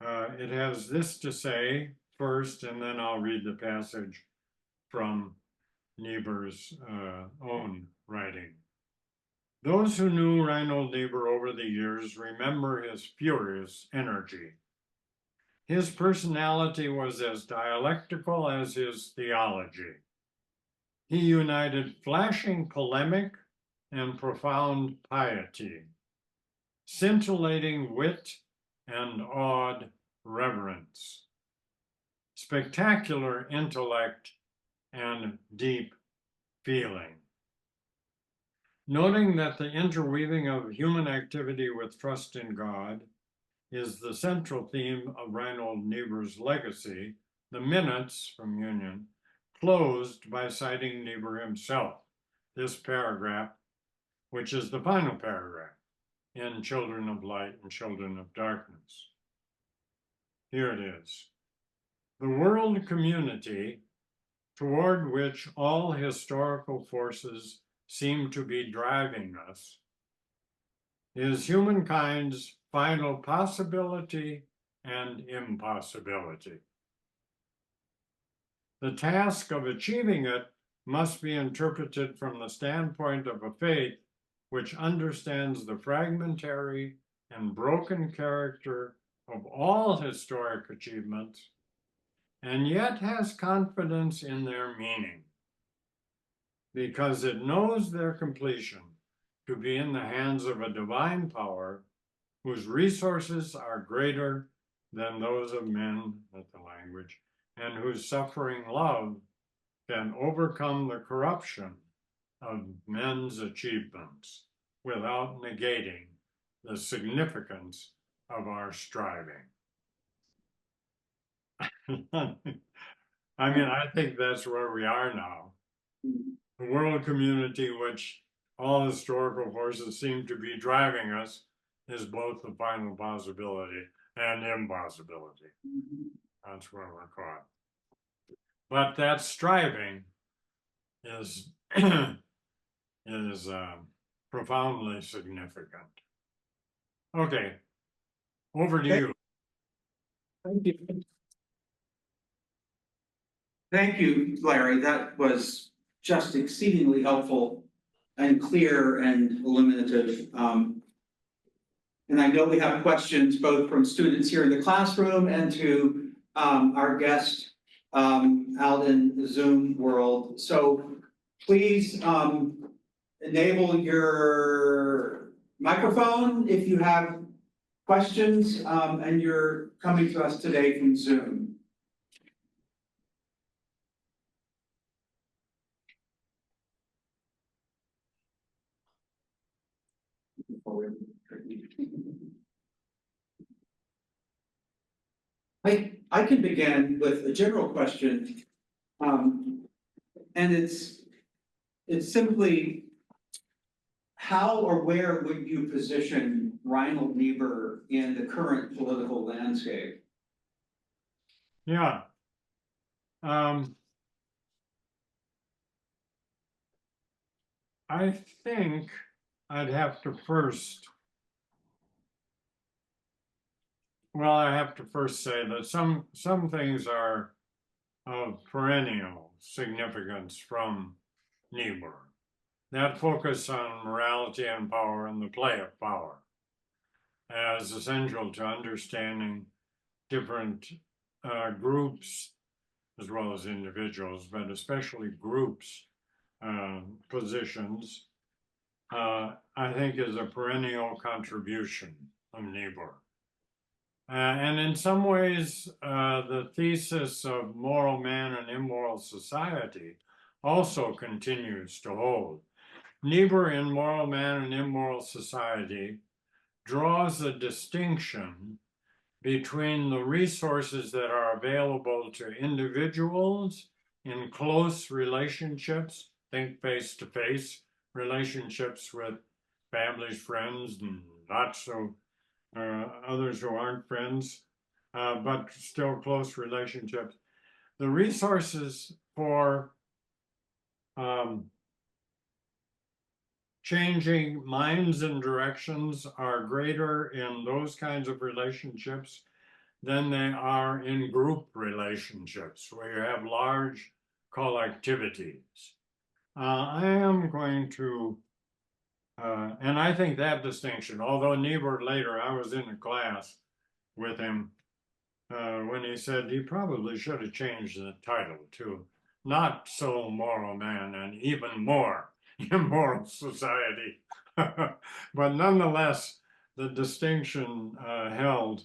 it has this to say first, and then I'll read the passage from Niebuhr's own writing. Those who knew Reinhold Niebuhr over the years remember his furious energy. His personality was as dialectical as his theology. He united flashing polemic and profound piety, scintillating wit and awed reverence, spectacular intellect and deep feeling. Noting that the interweaving of human activity with trust in God is the central theme of Reinhold Niebuhr's legacy, the minutes from Union closed by citing Niebuhr himself. This paragraph, which is the final paragraph in Children of Light and Children of Darkness. Here it is. The world community toward which all historical forces seem to be driving us is humankind's final possibility and impossibility. The task of achieving it must be interpreted from the standpoint of a faith which understands the fragmentary and broken character of all historic achievements and yet has confidence in their meaning, because it knows their completion to be in the hands of a divine power whose resources are greater than those of men, that's the language, and whose suffering love can overcome the corruption of men's achievements without negating the significance of our striving. I mean, I think that's where we are now. The world community, which all historical forces seem to be driving us, is both the final possibility and impossibility. That's where we're caught. But that striving is is profoundly significant. Okay, over to you. Thank you. Thank you, Larry. That was just exceedingly helpful and clear and illuminative. And I know we have questions both from students here in the classroom and to our guest out in the Zoom world. So please enable your microphone if you have questions and you're coming to us today from Zoom. I can begin with a general question. And it's simply, how or where would you position Reinhold Niebuhr in the current political landscape? Yeah. I think I'd have to first, well, I have to first say that some things are of perennial significance from Niebuhr. That focus on morality and power and the play of power as essential to understanding different groups as well as individuals, but especially groups' positions, I think is a perennial contribution of Niebuhr. And in some ways, the thesis of moral man and immoral society also continues to hold. Niebuhr in Moral Man and Immoral Society draws a distinction between the resources that are available to individuals in close relationships, think face-to-face relationships with families, friends, and not so others who aren't friends, but still close relationships. The resources for changing minds and directions are greater in those kinds of relationships than they are in group relationships where you have large collectivities. I am going to, and I think that distinction, although Niebuhr later, I was in a class with him when he said he probably should have changed the title to Not So Moral Man and Even More Immoral Society. But nonetheless, the distinction held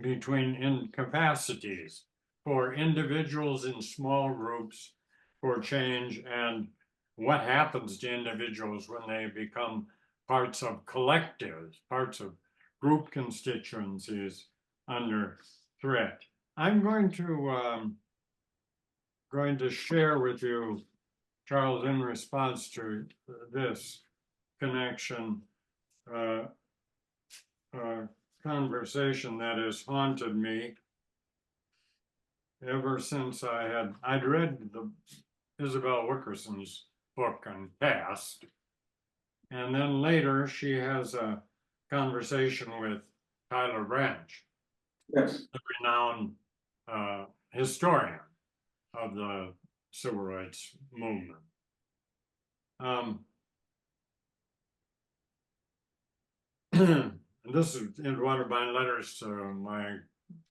between incapacities for individuals in small groups for change and what happens to individuals when they become parts of collectives, parts of group constituencies under threat. I'm going to share with you, Charles, in response to this connection, conversation that has haunted me ever since I'd read Isabel Wickerson's book on Past, and then later she has a conversation with Tyler Branch, Yes. the renowned historian of the civil rights movement. This is in one of my letters to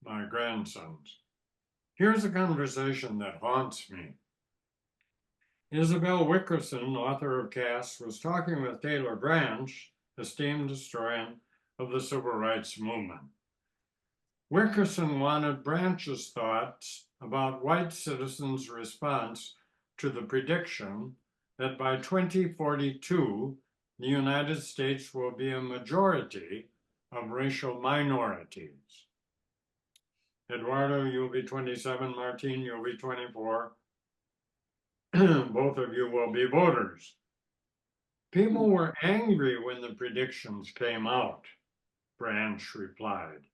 my grandsons. Here's a conversation that haunts me. Isabel Wickerson, author of Caste, was talking with Taylor Branch, esteemed historian of the civil rights movement. Wickerson wanted Branch's thoughts about white citizens' response to the prediction that by 2042, the United States will be a majority of racial minorities. Eduardo, you'll be 27, Martine, you'll be 24. Both of you will be voters. People were angry when the predictions came out, Branch replied.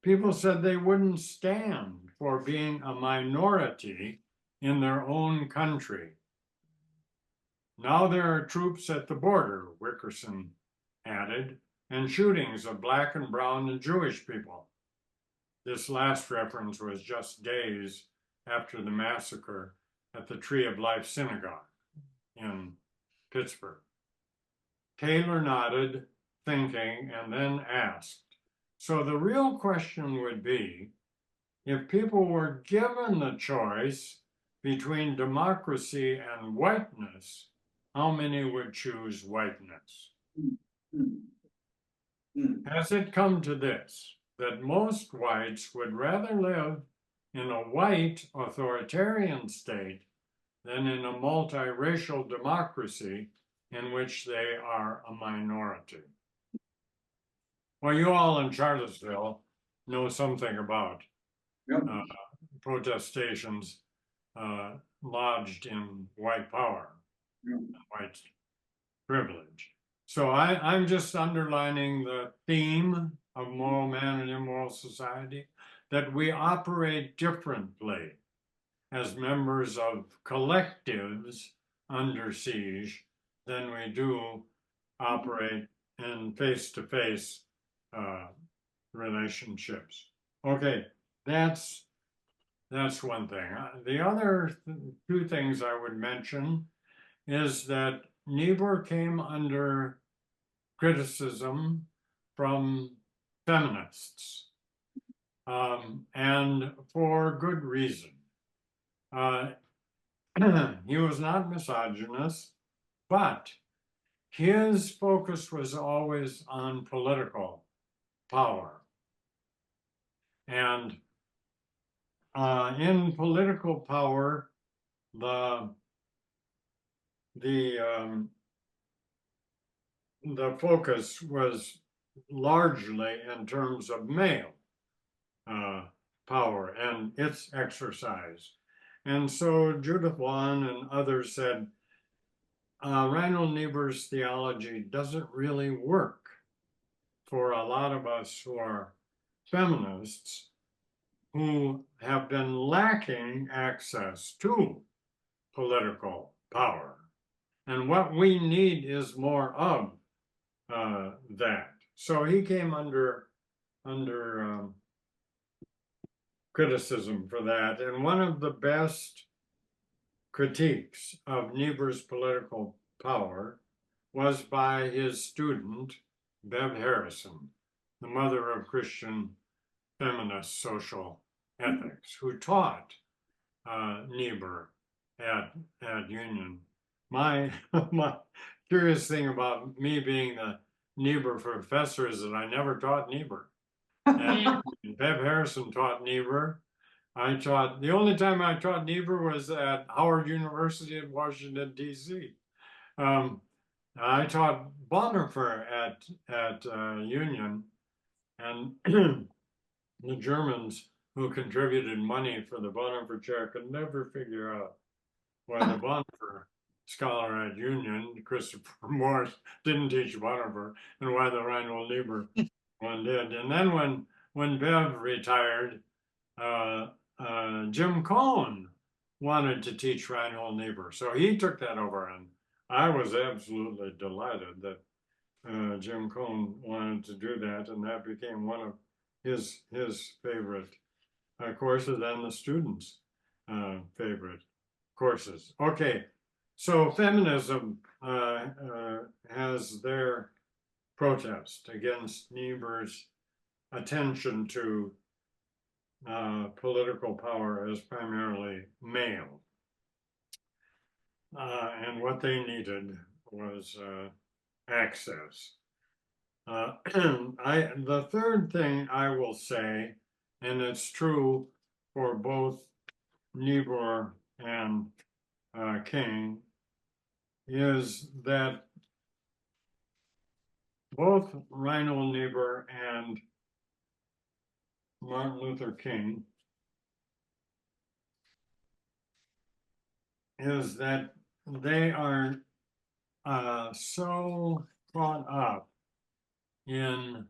People said they wouldn't stand for being a minority in their own country. Now there are troops at the border, Wickerson added, and shootings of Black and brown and Jewish people. This last reference was just days after the massacre at the Tree of Life Synagogue in Pittsburgh. Taylor nodded, thinking, and then asked, so the real question would be, if people were given the choice between democracy and whiteness, how many would choose whiteness? Has it come to this, that most whites would rather live in a white authoritarian state than in a multiracial democracy in which they are a minority? Well, you all in Charlottesville know something about protestations lodged in white power, white privilege. So I'm just underlining the theme of moral man and immoral society, that we operate differently as members of collectives under siege than we do operate in face-to-face relationships. Okay, that's one thing. The other two things I would mention is that Niebuhr came under criticism from feminists, and for good reason. He was not misogynist, but his focus was always on political power. And in political power, the focus was largely in terms of male power and its exercise. And so Judith Wan and others said, Reinhold Niebuhr's theology doesn't really work for a lot of us who are feminists who have been lacking access to political power. And what we need is more of that. So he came under criticism for that. And one of the best critiques of Niebuhr's political power was by his student, Bev Harrison, the mother of Christian feminist social ethics, who taught Niebuhr at Union. My curious thing about me being the Niebuhr professor is that I never taught Niebuhr. And Bev Harrison taught Niebuhr. The only time I taught Niebuhr was at Howard University in Washington, D.C. I taught Bonhoeffer at Union, and the Germans who contributed money for the Bonhoeffer chair could never figure out why the Bonhoeffer scholar at Union, Christopher Morse, didn't teach Bonhoeffer, and why the Reinhold Niebuhr one did. And then when Bev retired, Jim Cohn wanted to teach Reinhold Niebuhr, so he took that over, and I was absolutely delighted that Jim Cohn wanted to do that, and that became one of his favorite courses and the students' favorite courses. Okay, so feminism has their protest against Niebuhr's attention to political power as primarily male. And what they needed was access. The third thing I will say, and it's true for both Niebuhr and King, is that both Reinhold Niebuhr and Martin Luther King is that they are so caught up in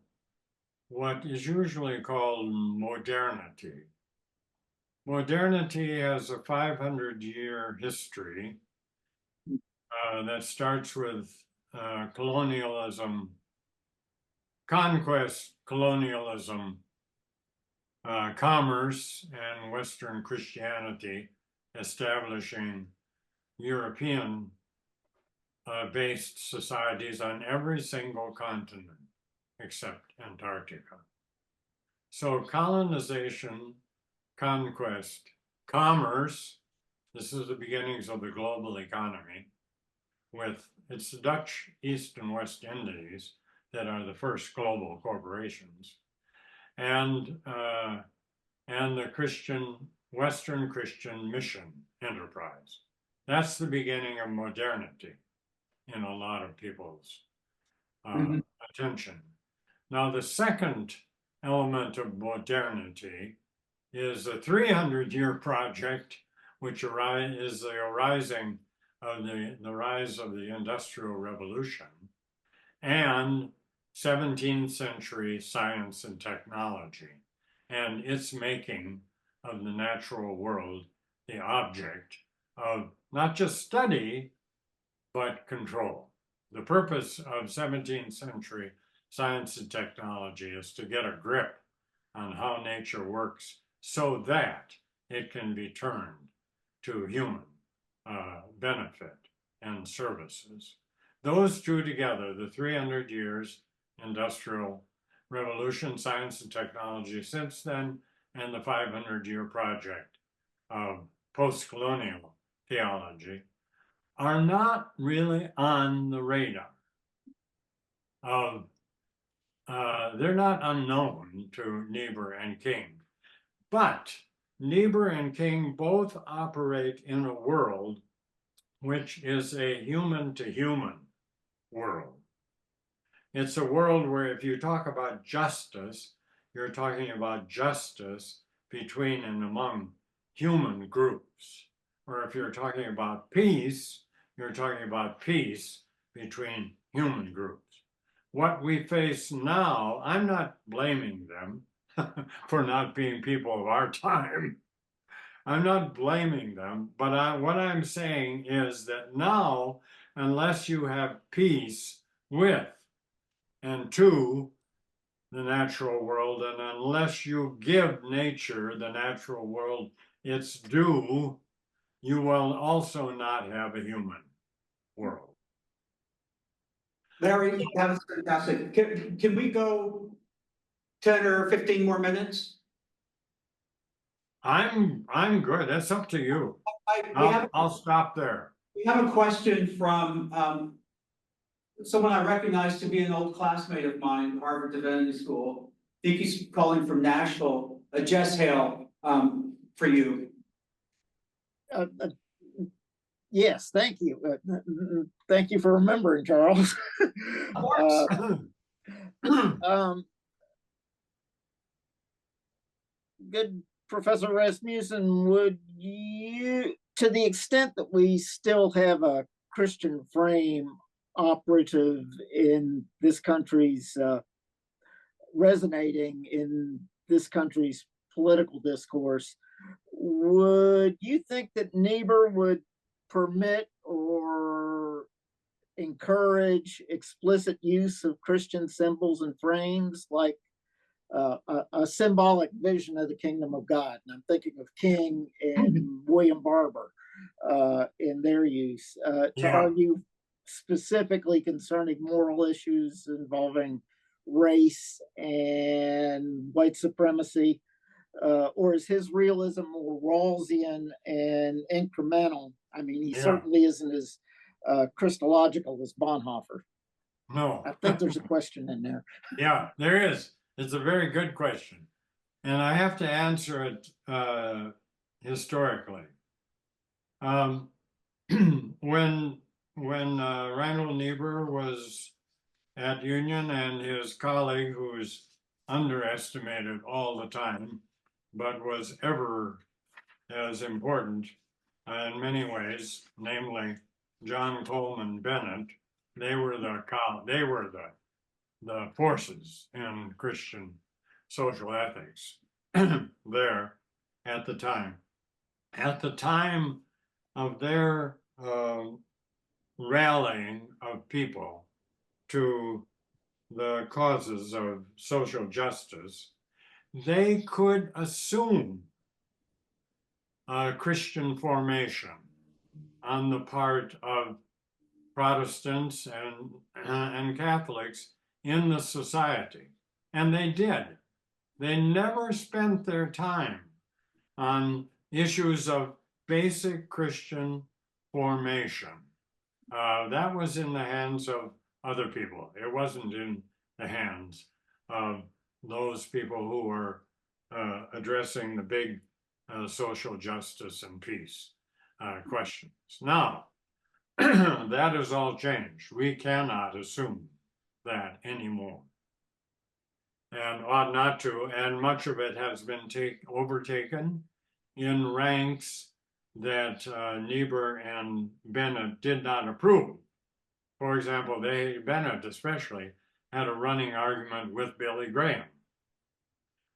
what is usually called modernity. Modernity has a 500-year history that starts with colonialism, conquest, colonialism, commerce, and Western Christianity establishing European based societies on every single continent except Antarctica. So colonization, conquest, commerce, this is the beginnings of the global economy, with it's the Dutch East and West Indies that are the first global corporations, and the Western Christian mission enterprise. That's the beginning of modernity in a lot of people's attention. Now, the second element of modernity is a 300-year project, which is the arising of the rise of the Industrial Revolution and 17th century science and technology, and its making of the natural world the object of not just study, but control. The purpose of 17th century science and technology is to get a grip on how nature works so that it can be turned to human benefit and services. Those two together, the 300 years industrial revolution, science and technology since then, and the 500-year project of post-colonial theology, are not really on the radar of, they're not unknown to Niebuhr and King, but Niebuhr and King both operate in a world which is a human-to-human world. It's a world where if you talk about justice, you're talking about justice between and among human groups. Or if you're talking about peace, you're talking about peace between human groups. What we face now, I'm not blaming them for not being people of our time. I'm not blaming them, but what I'm saying is that now, unless you have peace with and to the natural world, and unless you give nature, the natural world, its due, you will also not have a human world. Larry, that was fantastic. Can we go 10 or 15 more minutes? I'm good. That's up to you. I'll stop there. We have a question from someone I recognize to be an old classmate of mine, Harvard Divinity School. I think he's calling from Nashville. Jess Hale, for you. Yes, thank you. Thank you for remembering, Charles. Of course. Good Professor Rasmussen, would you, to the extent that we still have a Christian frame operative in this country's, resonating in this country's political discourse, would you think that Niebuhr would permit or encourage explicit use of Christian symbols and frames, like a symbolic vision of the kingdom of God? And I'm thinking of King and William Barber in their use to argue specifically concerning moral issues involving race and white supremacy, or is his realism more Rawlsian and incremental? I mean, he Yeah. certainly isn't as Christological as Bonhoeffer. No. I think there's a question in there. Yeah, there is. It's a very good question. And I have to answer it historically. When Reinhold Niebuhr was at Union and his colleague, who was underestimated all the time, but was ever as important in many ways, namely John Coleman Bennett, they were the forces in Christian social ethics there at the time. At the time of their rallying of people to the causes of social justice, they could assume a Christian formation on the part of Protestants and Catholics in the society. And they did. They never spent their time on issues of basic Christian formation. That was in the hands of other people. It wasn't in the hands of those people who were addressing the big social justice and peace questions. Now, that has all changed. We cannot assume that anymore, and ought not to, and much of it has been overtaken in ranks that Niebuhr and Bennett did not approve. For example, Bennett especially, had a running argument with Billy Graham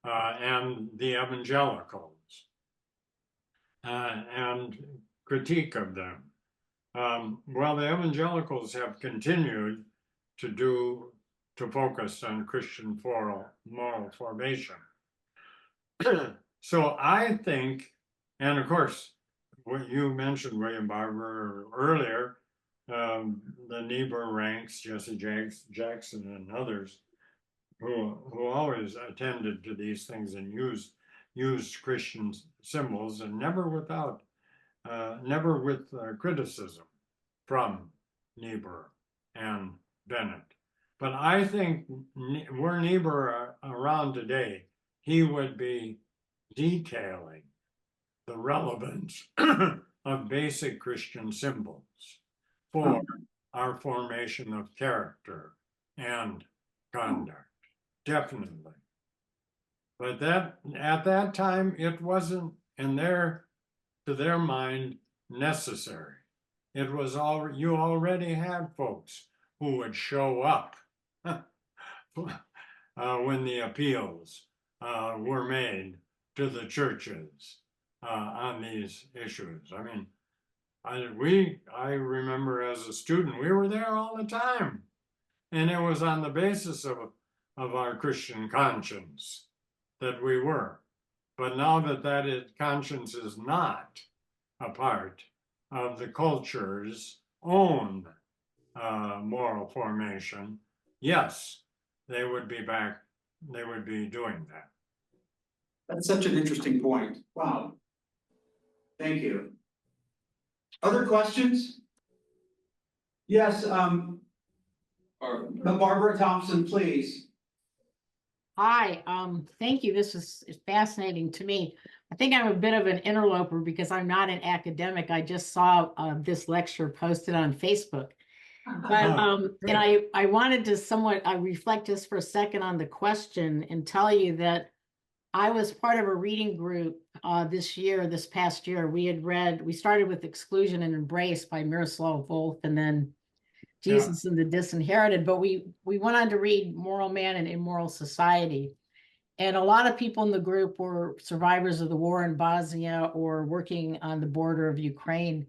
and the evangelicals and critique of them. Well, the evangelicals have continued to focus on Christian moral formation. So I think, and of course, what you mentioned, William Barber, earlier, the Niebuhr ranks, Jesse Jackson and others, who always attended to these things and used Christian symbols, and never with criticism from Niebuhr and Bennett. But I think were Niebuhr around today, he would be detailing the relevance of basic Christian symbols for our formation of character and conduct, definitely. But at that time, it wasn't to their mind, necessary. It was you already had folks who would show up when the appeals were made to the churches on these issues. I mean, I remember as a student, we were there all the time, and it was on the basis of our Christian conscience that we were. But now that conscience is not a part of the culture's own moral formation, yes, they would be doing that. That's such an interesting point. Wow. Thank you. Other questions? Yes, Barbara Thompson, please. Hi, thank you. This is fascinating to me. I think I'm a bit of an interloper because I'm not an academic. I just saw this lecture posted on Facebook. But and I wanted to somewhat reflect just for a second on the question and tell you that I was part of a reading group this past year. We started with Exclusion and Embrace by Miroslav Volf, and then Jesus and the Disinherited, but we went on to read Moral Man and Immoral Society. And a lot of people in the group were survivors of the war in Bosnia or working on the border of Ukraine.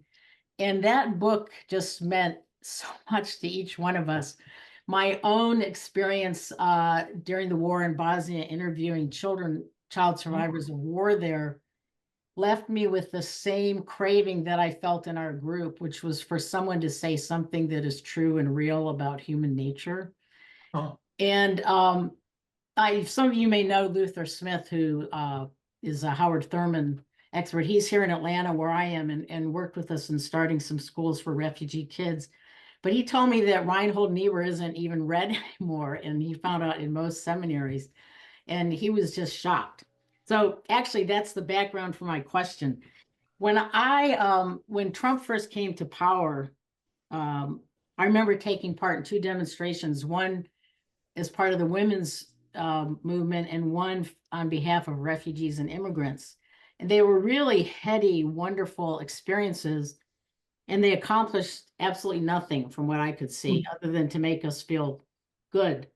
And that book just meant so much to each one of us. My own experience during the war in Bosnia, interviewing child survivors of war there, left me with the same craving that I felt in our group, which was for someone to say something that is true and real about human nature. And some of you may know Luther Smith, who is a Howard Thurman expert. He's here in Atlanta where I am and worked with us in starting some schools for refugee kids. But he told me that Reinhold Niebuhr isn't even read anymore, and he found out in most seminaries, and he was just shocked. So actually, that's the background for my question. When Trump first came to power, I remember taking part in two demonstrations, one as part of the women's movement and one on behalf of refugees and immigrants. And they were really heady, wonderful experiences. And they accomplished absolutely nothing from what I could see, other than to make us feel good.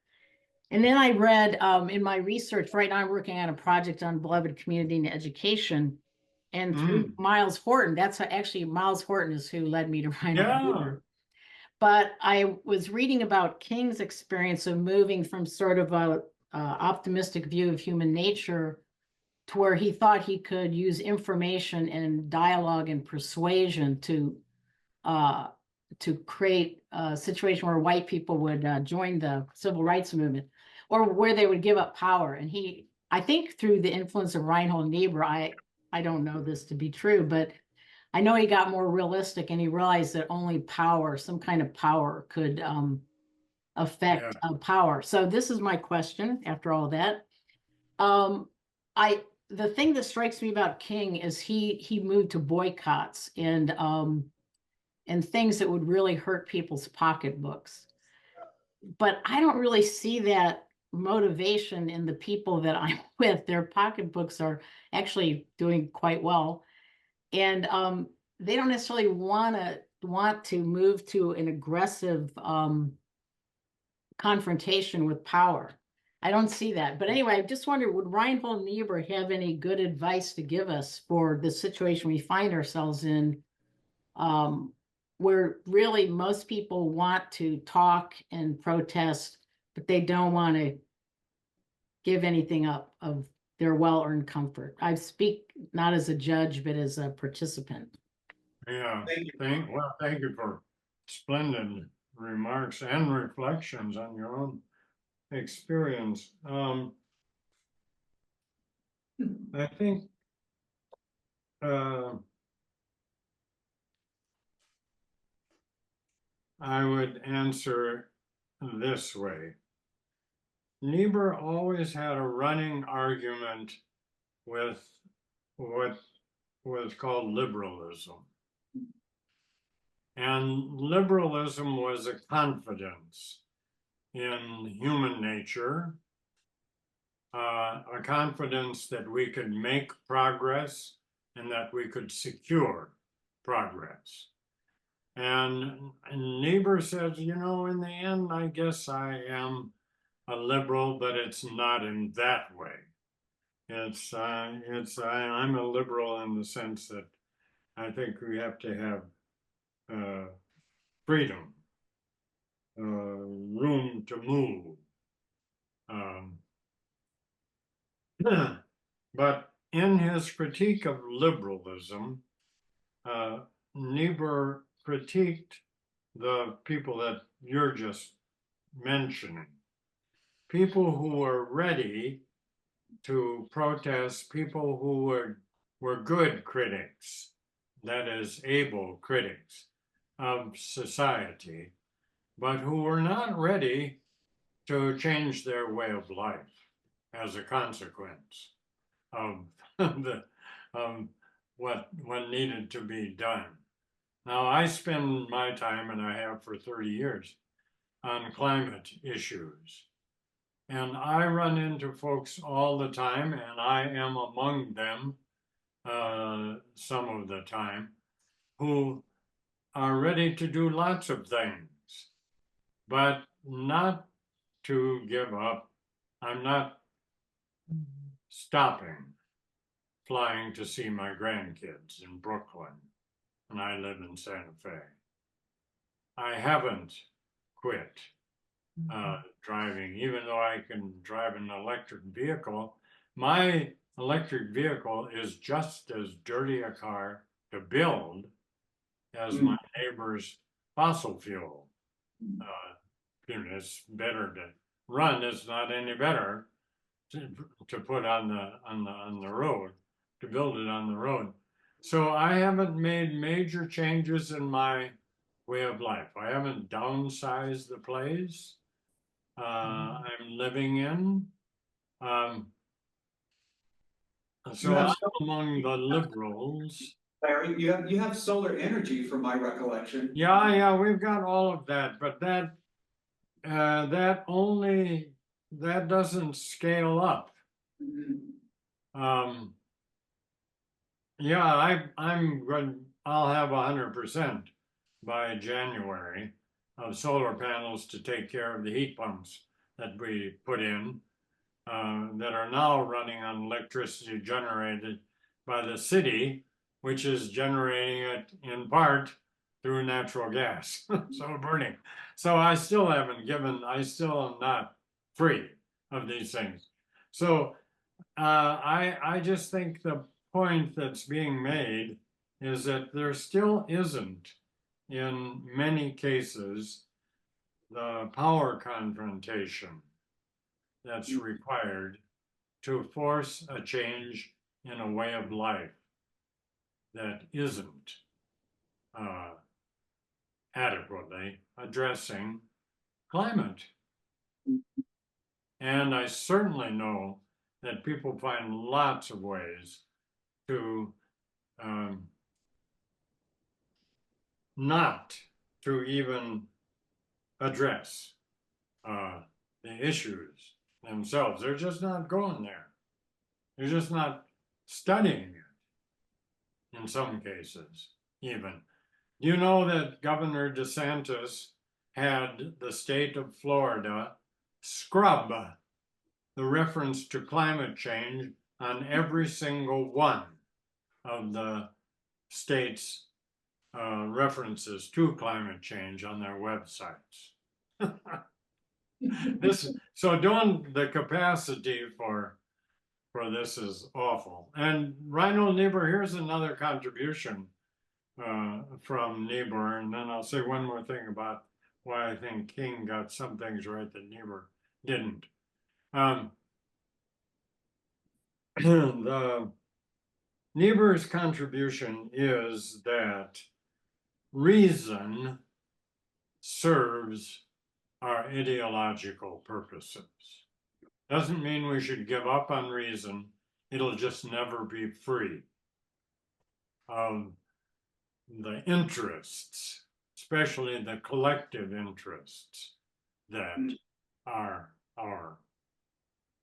And then I read in my research, right now I'm working on a project on beloved community and education. And through Miles Horton, actually Miles Horton is who led me to Reinhold Niebuhr. But I was reading about King's experience of moving from sort of a optimistic view of human nature to where he thought he could use information and dialogue and persuasion to create a situation where white people would join the civil rights movement, or where they would give up power. And I think through the influence of Reinhold Niebuhr, I don't know this to be true, but I know he got more realistic and he realized that only power, some kind of power, could affect power. So this is my question after all that. The thing that strikes me about King is he moved to boycotts and things that would really hurt people's pocketbooks. But I don't really see that motivation in the people that I'm with. Their pocketbooks are actually doing quite well. And they don't necessarily want to move to an aggressive confrontation with power. I don't see that. But anyway, I just wonder, would Reinhold Niebuhr have any good advice to give us for the situation we find ourselves in, where really most people want to talk and protest, but they don't want to give anything up of their well-earned comfort? I speak not as a judge, but as a participant. Yeah, Thank you. thank you for splendid remarks and reflections on your own experience. I think I would answer this way. Niebuhr always had a running argument with what was called liberalism. And liberalism was a confidence in human nature, a confidence that we could make progress and that we could secure progress. And Niebuhr says, you know, in the end, I guess I am a liberal, but it's not in that way. I'm a liberal in the sense that I think we have to have freedom, room to move. But in his critique of liberalism, Niebuhr critiqued the people that you're just mentioning. People who were ready to protest, people who were good critics, that is, able critics of society, but who were not ready to change their way of life as a consequence of what needed to be done. Now, I spend my time, and I have for 30 years, on climate issues. And I run into folks all the time, and I am among them some of the time, who are ready to do lots of things, but not to give up. I'm not stopping flying to see my grandkids in Brooklyn, and I live in Santa Fe. I haven't quit driving, even though I can drive an electric vehicle. My electric vehicle is just as dirty a car to build as my neighbor's fossil fuel. It's better to run, it's not any better. to put on the road, to build it on the road. So I haven't made major changes in my way of life. I haven't downsized the place I'm living in. So I'm among the liberals. Larry, you have solar energy from my recollection. Yeah, we've got all of that, but that doesn't scale up. Mhm. Yeah, I'm good. I'll have 100% by January of solar panels to take care of the heat pumps that we put in, that are now running on electricity generated by the city, which is generating it in part through natural gas, so burning. So I still am not free of these things. So I just think the point that's being made is that there still isn't, in many cases, the power confrontation that's required to force a change in a way of life that isn't adequately addressing climate. And I certainly know that people find lots of ways to not to even address the issues themselves. They're just not going there. They're just not studying it in some cases, even. You know that Governor DeSantis had the state of Florida scrub the reference to climate change on every single one of the state's references to climate change on their websites. So doing the capacity for this is awful. And Reinhold Niebuhr, here's another contribution from Niebuhr, and then I'll say one more thing about why I think King got some things right that Niebuhr didn't. The Niebuhr's contribution is that reason serves our ideological purposes. Doesn't mean we should give up on reason. It'll just never be free of the interests, especially the collective interests that are our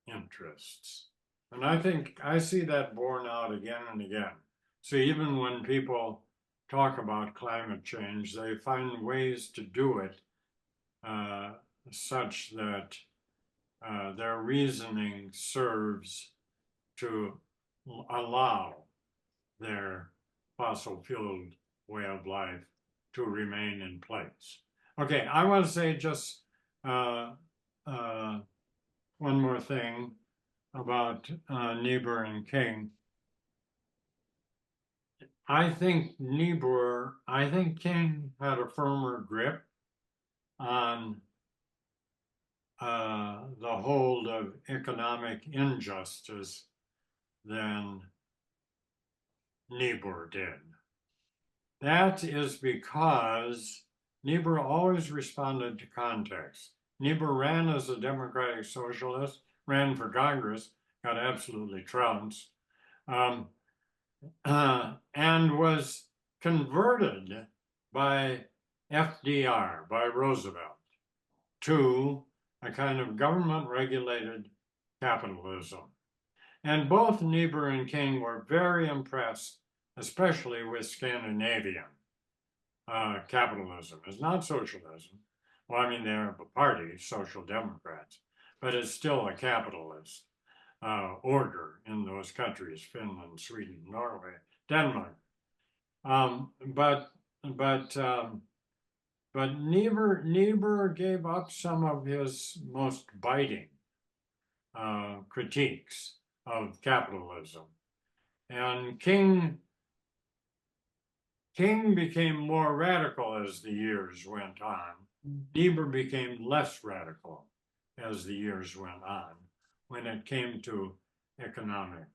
interests. And I think I see that borne out again and again. So even when people talk about climate change, they find ways to do it such that their reasoning serves to allow their fossil fueled way of life to remain in place. Okay, I want to say just one more thing about Niebuhr and King. I think King had a firmer grip on the hold of economic injustice than Niebuhr did. That is because Niebuhr always responded to context. Niebuhr ran as a democratic socialist, ran for Congress, got absolutely trounced, and was converted by FDR, by Roosevelt, to a kind of government-regulated capitalism. And both Niebuhr and King were very impressed, especially with Scandinavian capitalism. It's not socialism. Well, I mean, they're a party, Social Democrats, but it's still a capitalist order in those countries, Finland, Sweden, Norway, Denmark. But Niebuhr gave up some of his most biting critiques of capitalism, and King became more radical as the years went on. Niebuhr became less radical as the years went on. when it came to economic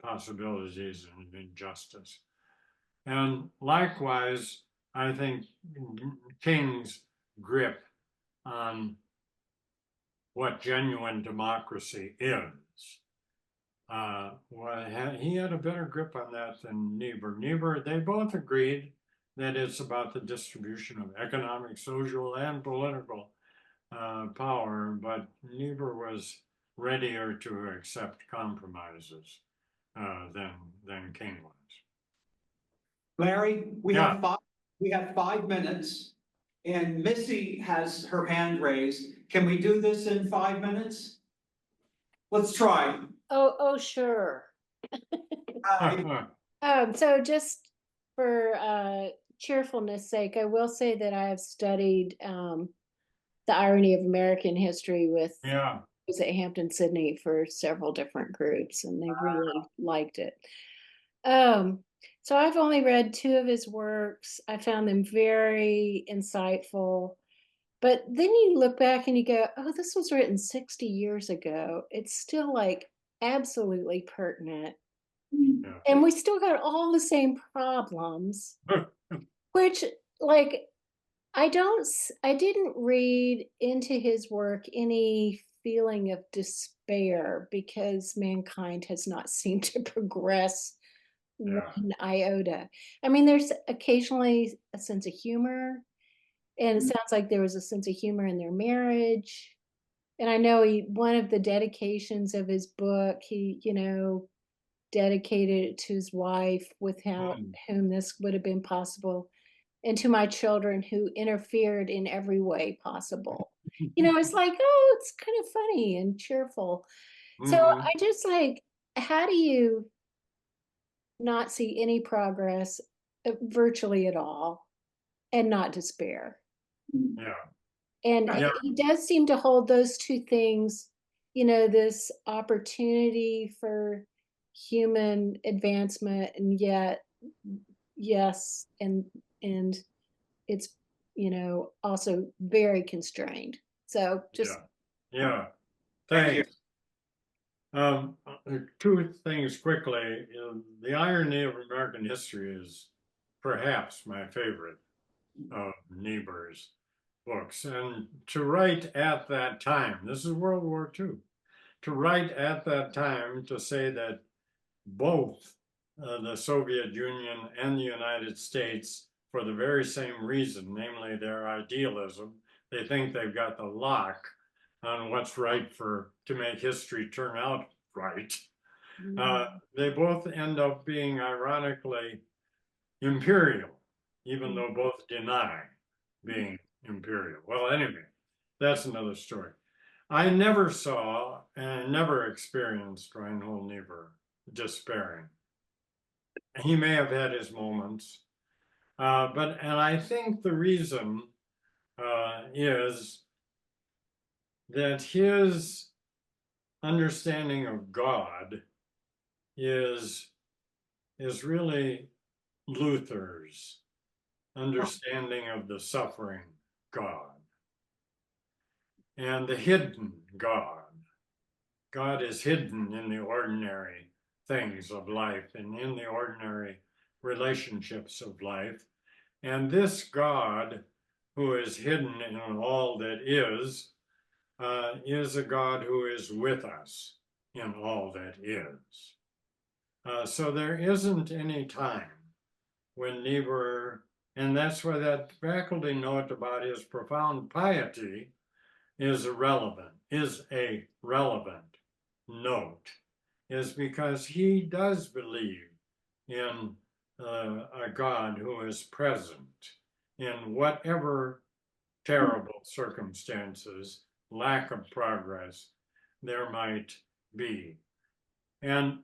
possibilities and injustice. And likewise, I think King's grip on what genuine democracy is. He had a better grip on that than Niebuhr. Niebuhr, they both agreed that it's about the distribution of economic, social, and political power, but Niebuhr was readier to accept compromises than King was. Larry, Yeah. we have 5 minutes, and Missy has her hand raised. Can we do this in 5 minutes? Let's try. Oh, sure. So just for cheerfulness sake, I will say that I have studied the irony of American history with Yeah. was at Hampton Sydney for several different groups, and they really liked it. So I've only read 2 of his works. I found them very insightful. But then you look back and you go, oh, this was written 60 years ago. It's still like absolutely pertinent. Yeah. And we still got all the same problems, which like I didn't read into his work any feeling of despair because mankind has not seemed to progress Yeah. one iota. I mean, there's occasionally a sense of humor, and it sounds like there was a sense of humor in their marriage. And I know one of the dedications of his book, he, dedicated it to his wife without whom this would have been possible, and to my children who interfered in every way possible. It's like, oh, it's kind of funny and cheerful. So I just like, how do you not see any progress virtually at all and not despair? Yeah. And Yeah. he does seem to hold those 2 things, this opportunity for human advancement, and yet, yes, and it's, also very constrained. So just Yeah. Thank you. Thanks. 2 things quickly. The irony of American history is perhaps my favorite of Niebuhr's books. And to write at that time, this is World War II, to write at that time to say that both the Soviet Union and the United States, for the very same reason, namely their idealism, they think they've got the lock on what's right to make history turn out right. They both end up being ironically imperial, even though both deny being imperial. Well, anyway, that's another story. I never saw and never experienced Reinhold Niebuhr despairing. He may have had his moments, and I think the reason is that his understanding of God is really Luther's understanding of the suffering God and the hidden God. God is hidden in the ordinary things of life and in the ordinary relationships of life. And this God, who is hidden in all that is a God who is with us in all that is. So there isn't any time when Niebuhr, and that's why that faculty note about his profound piety is a relevant note, is because he does believe in a God who is present in whatever terrible circumstances, lack of progress there might be. And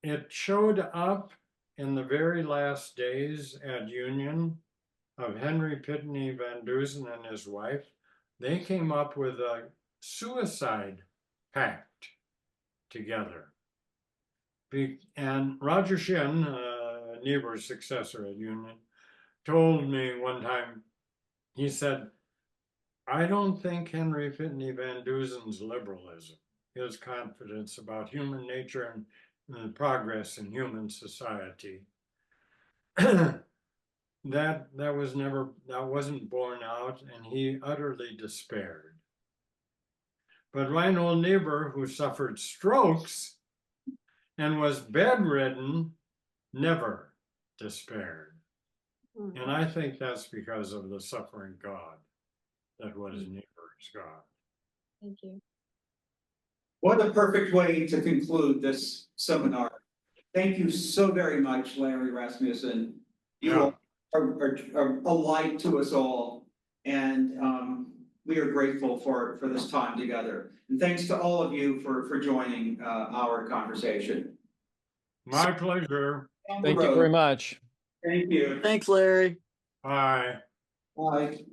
it showed up in the very last days at Union of Henry Pitney Van Dusen and his wife. They came up with a suicide pact together. And Roger Shin, Niebuhr's successor at Union, told me one time, he said, I don't think Henry Whitney Van Duzen's liberalism, his confidence about human nature and progress in human society, that wasn't borne out, and he utterly despaired. But Reinhold Niebuhr, who suffered strokes and was bedridden, never despaired. Mm. And I think that's because of the suffering God that was Niebuhr's God. Thank you. What a perfect way to conclude this seminar. Thank you so very much, Larry Rasmussen. You Yeah. are a light to us all, and we are grateful for this time together. And thanks to all of you for joining our conversation. My pleasure. On the Thank you very road. much. Thank you. Thanks, Larry. Bye. Bye.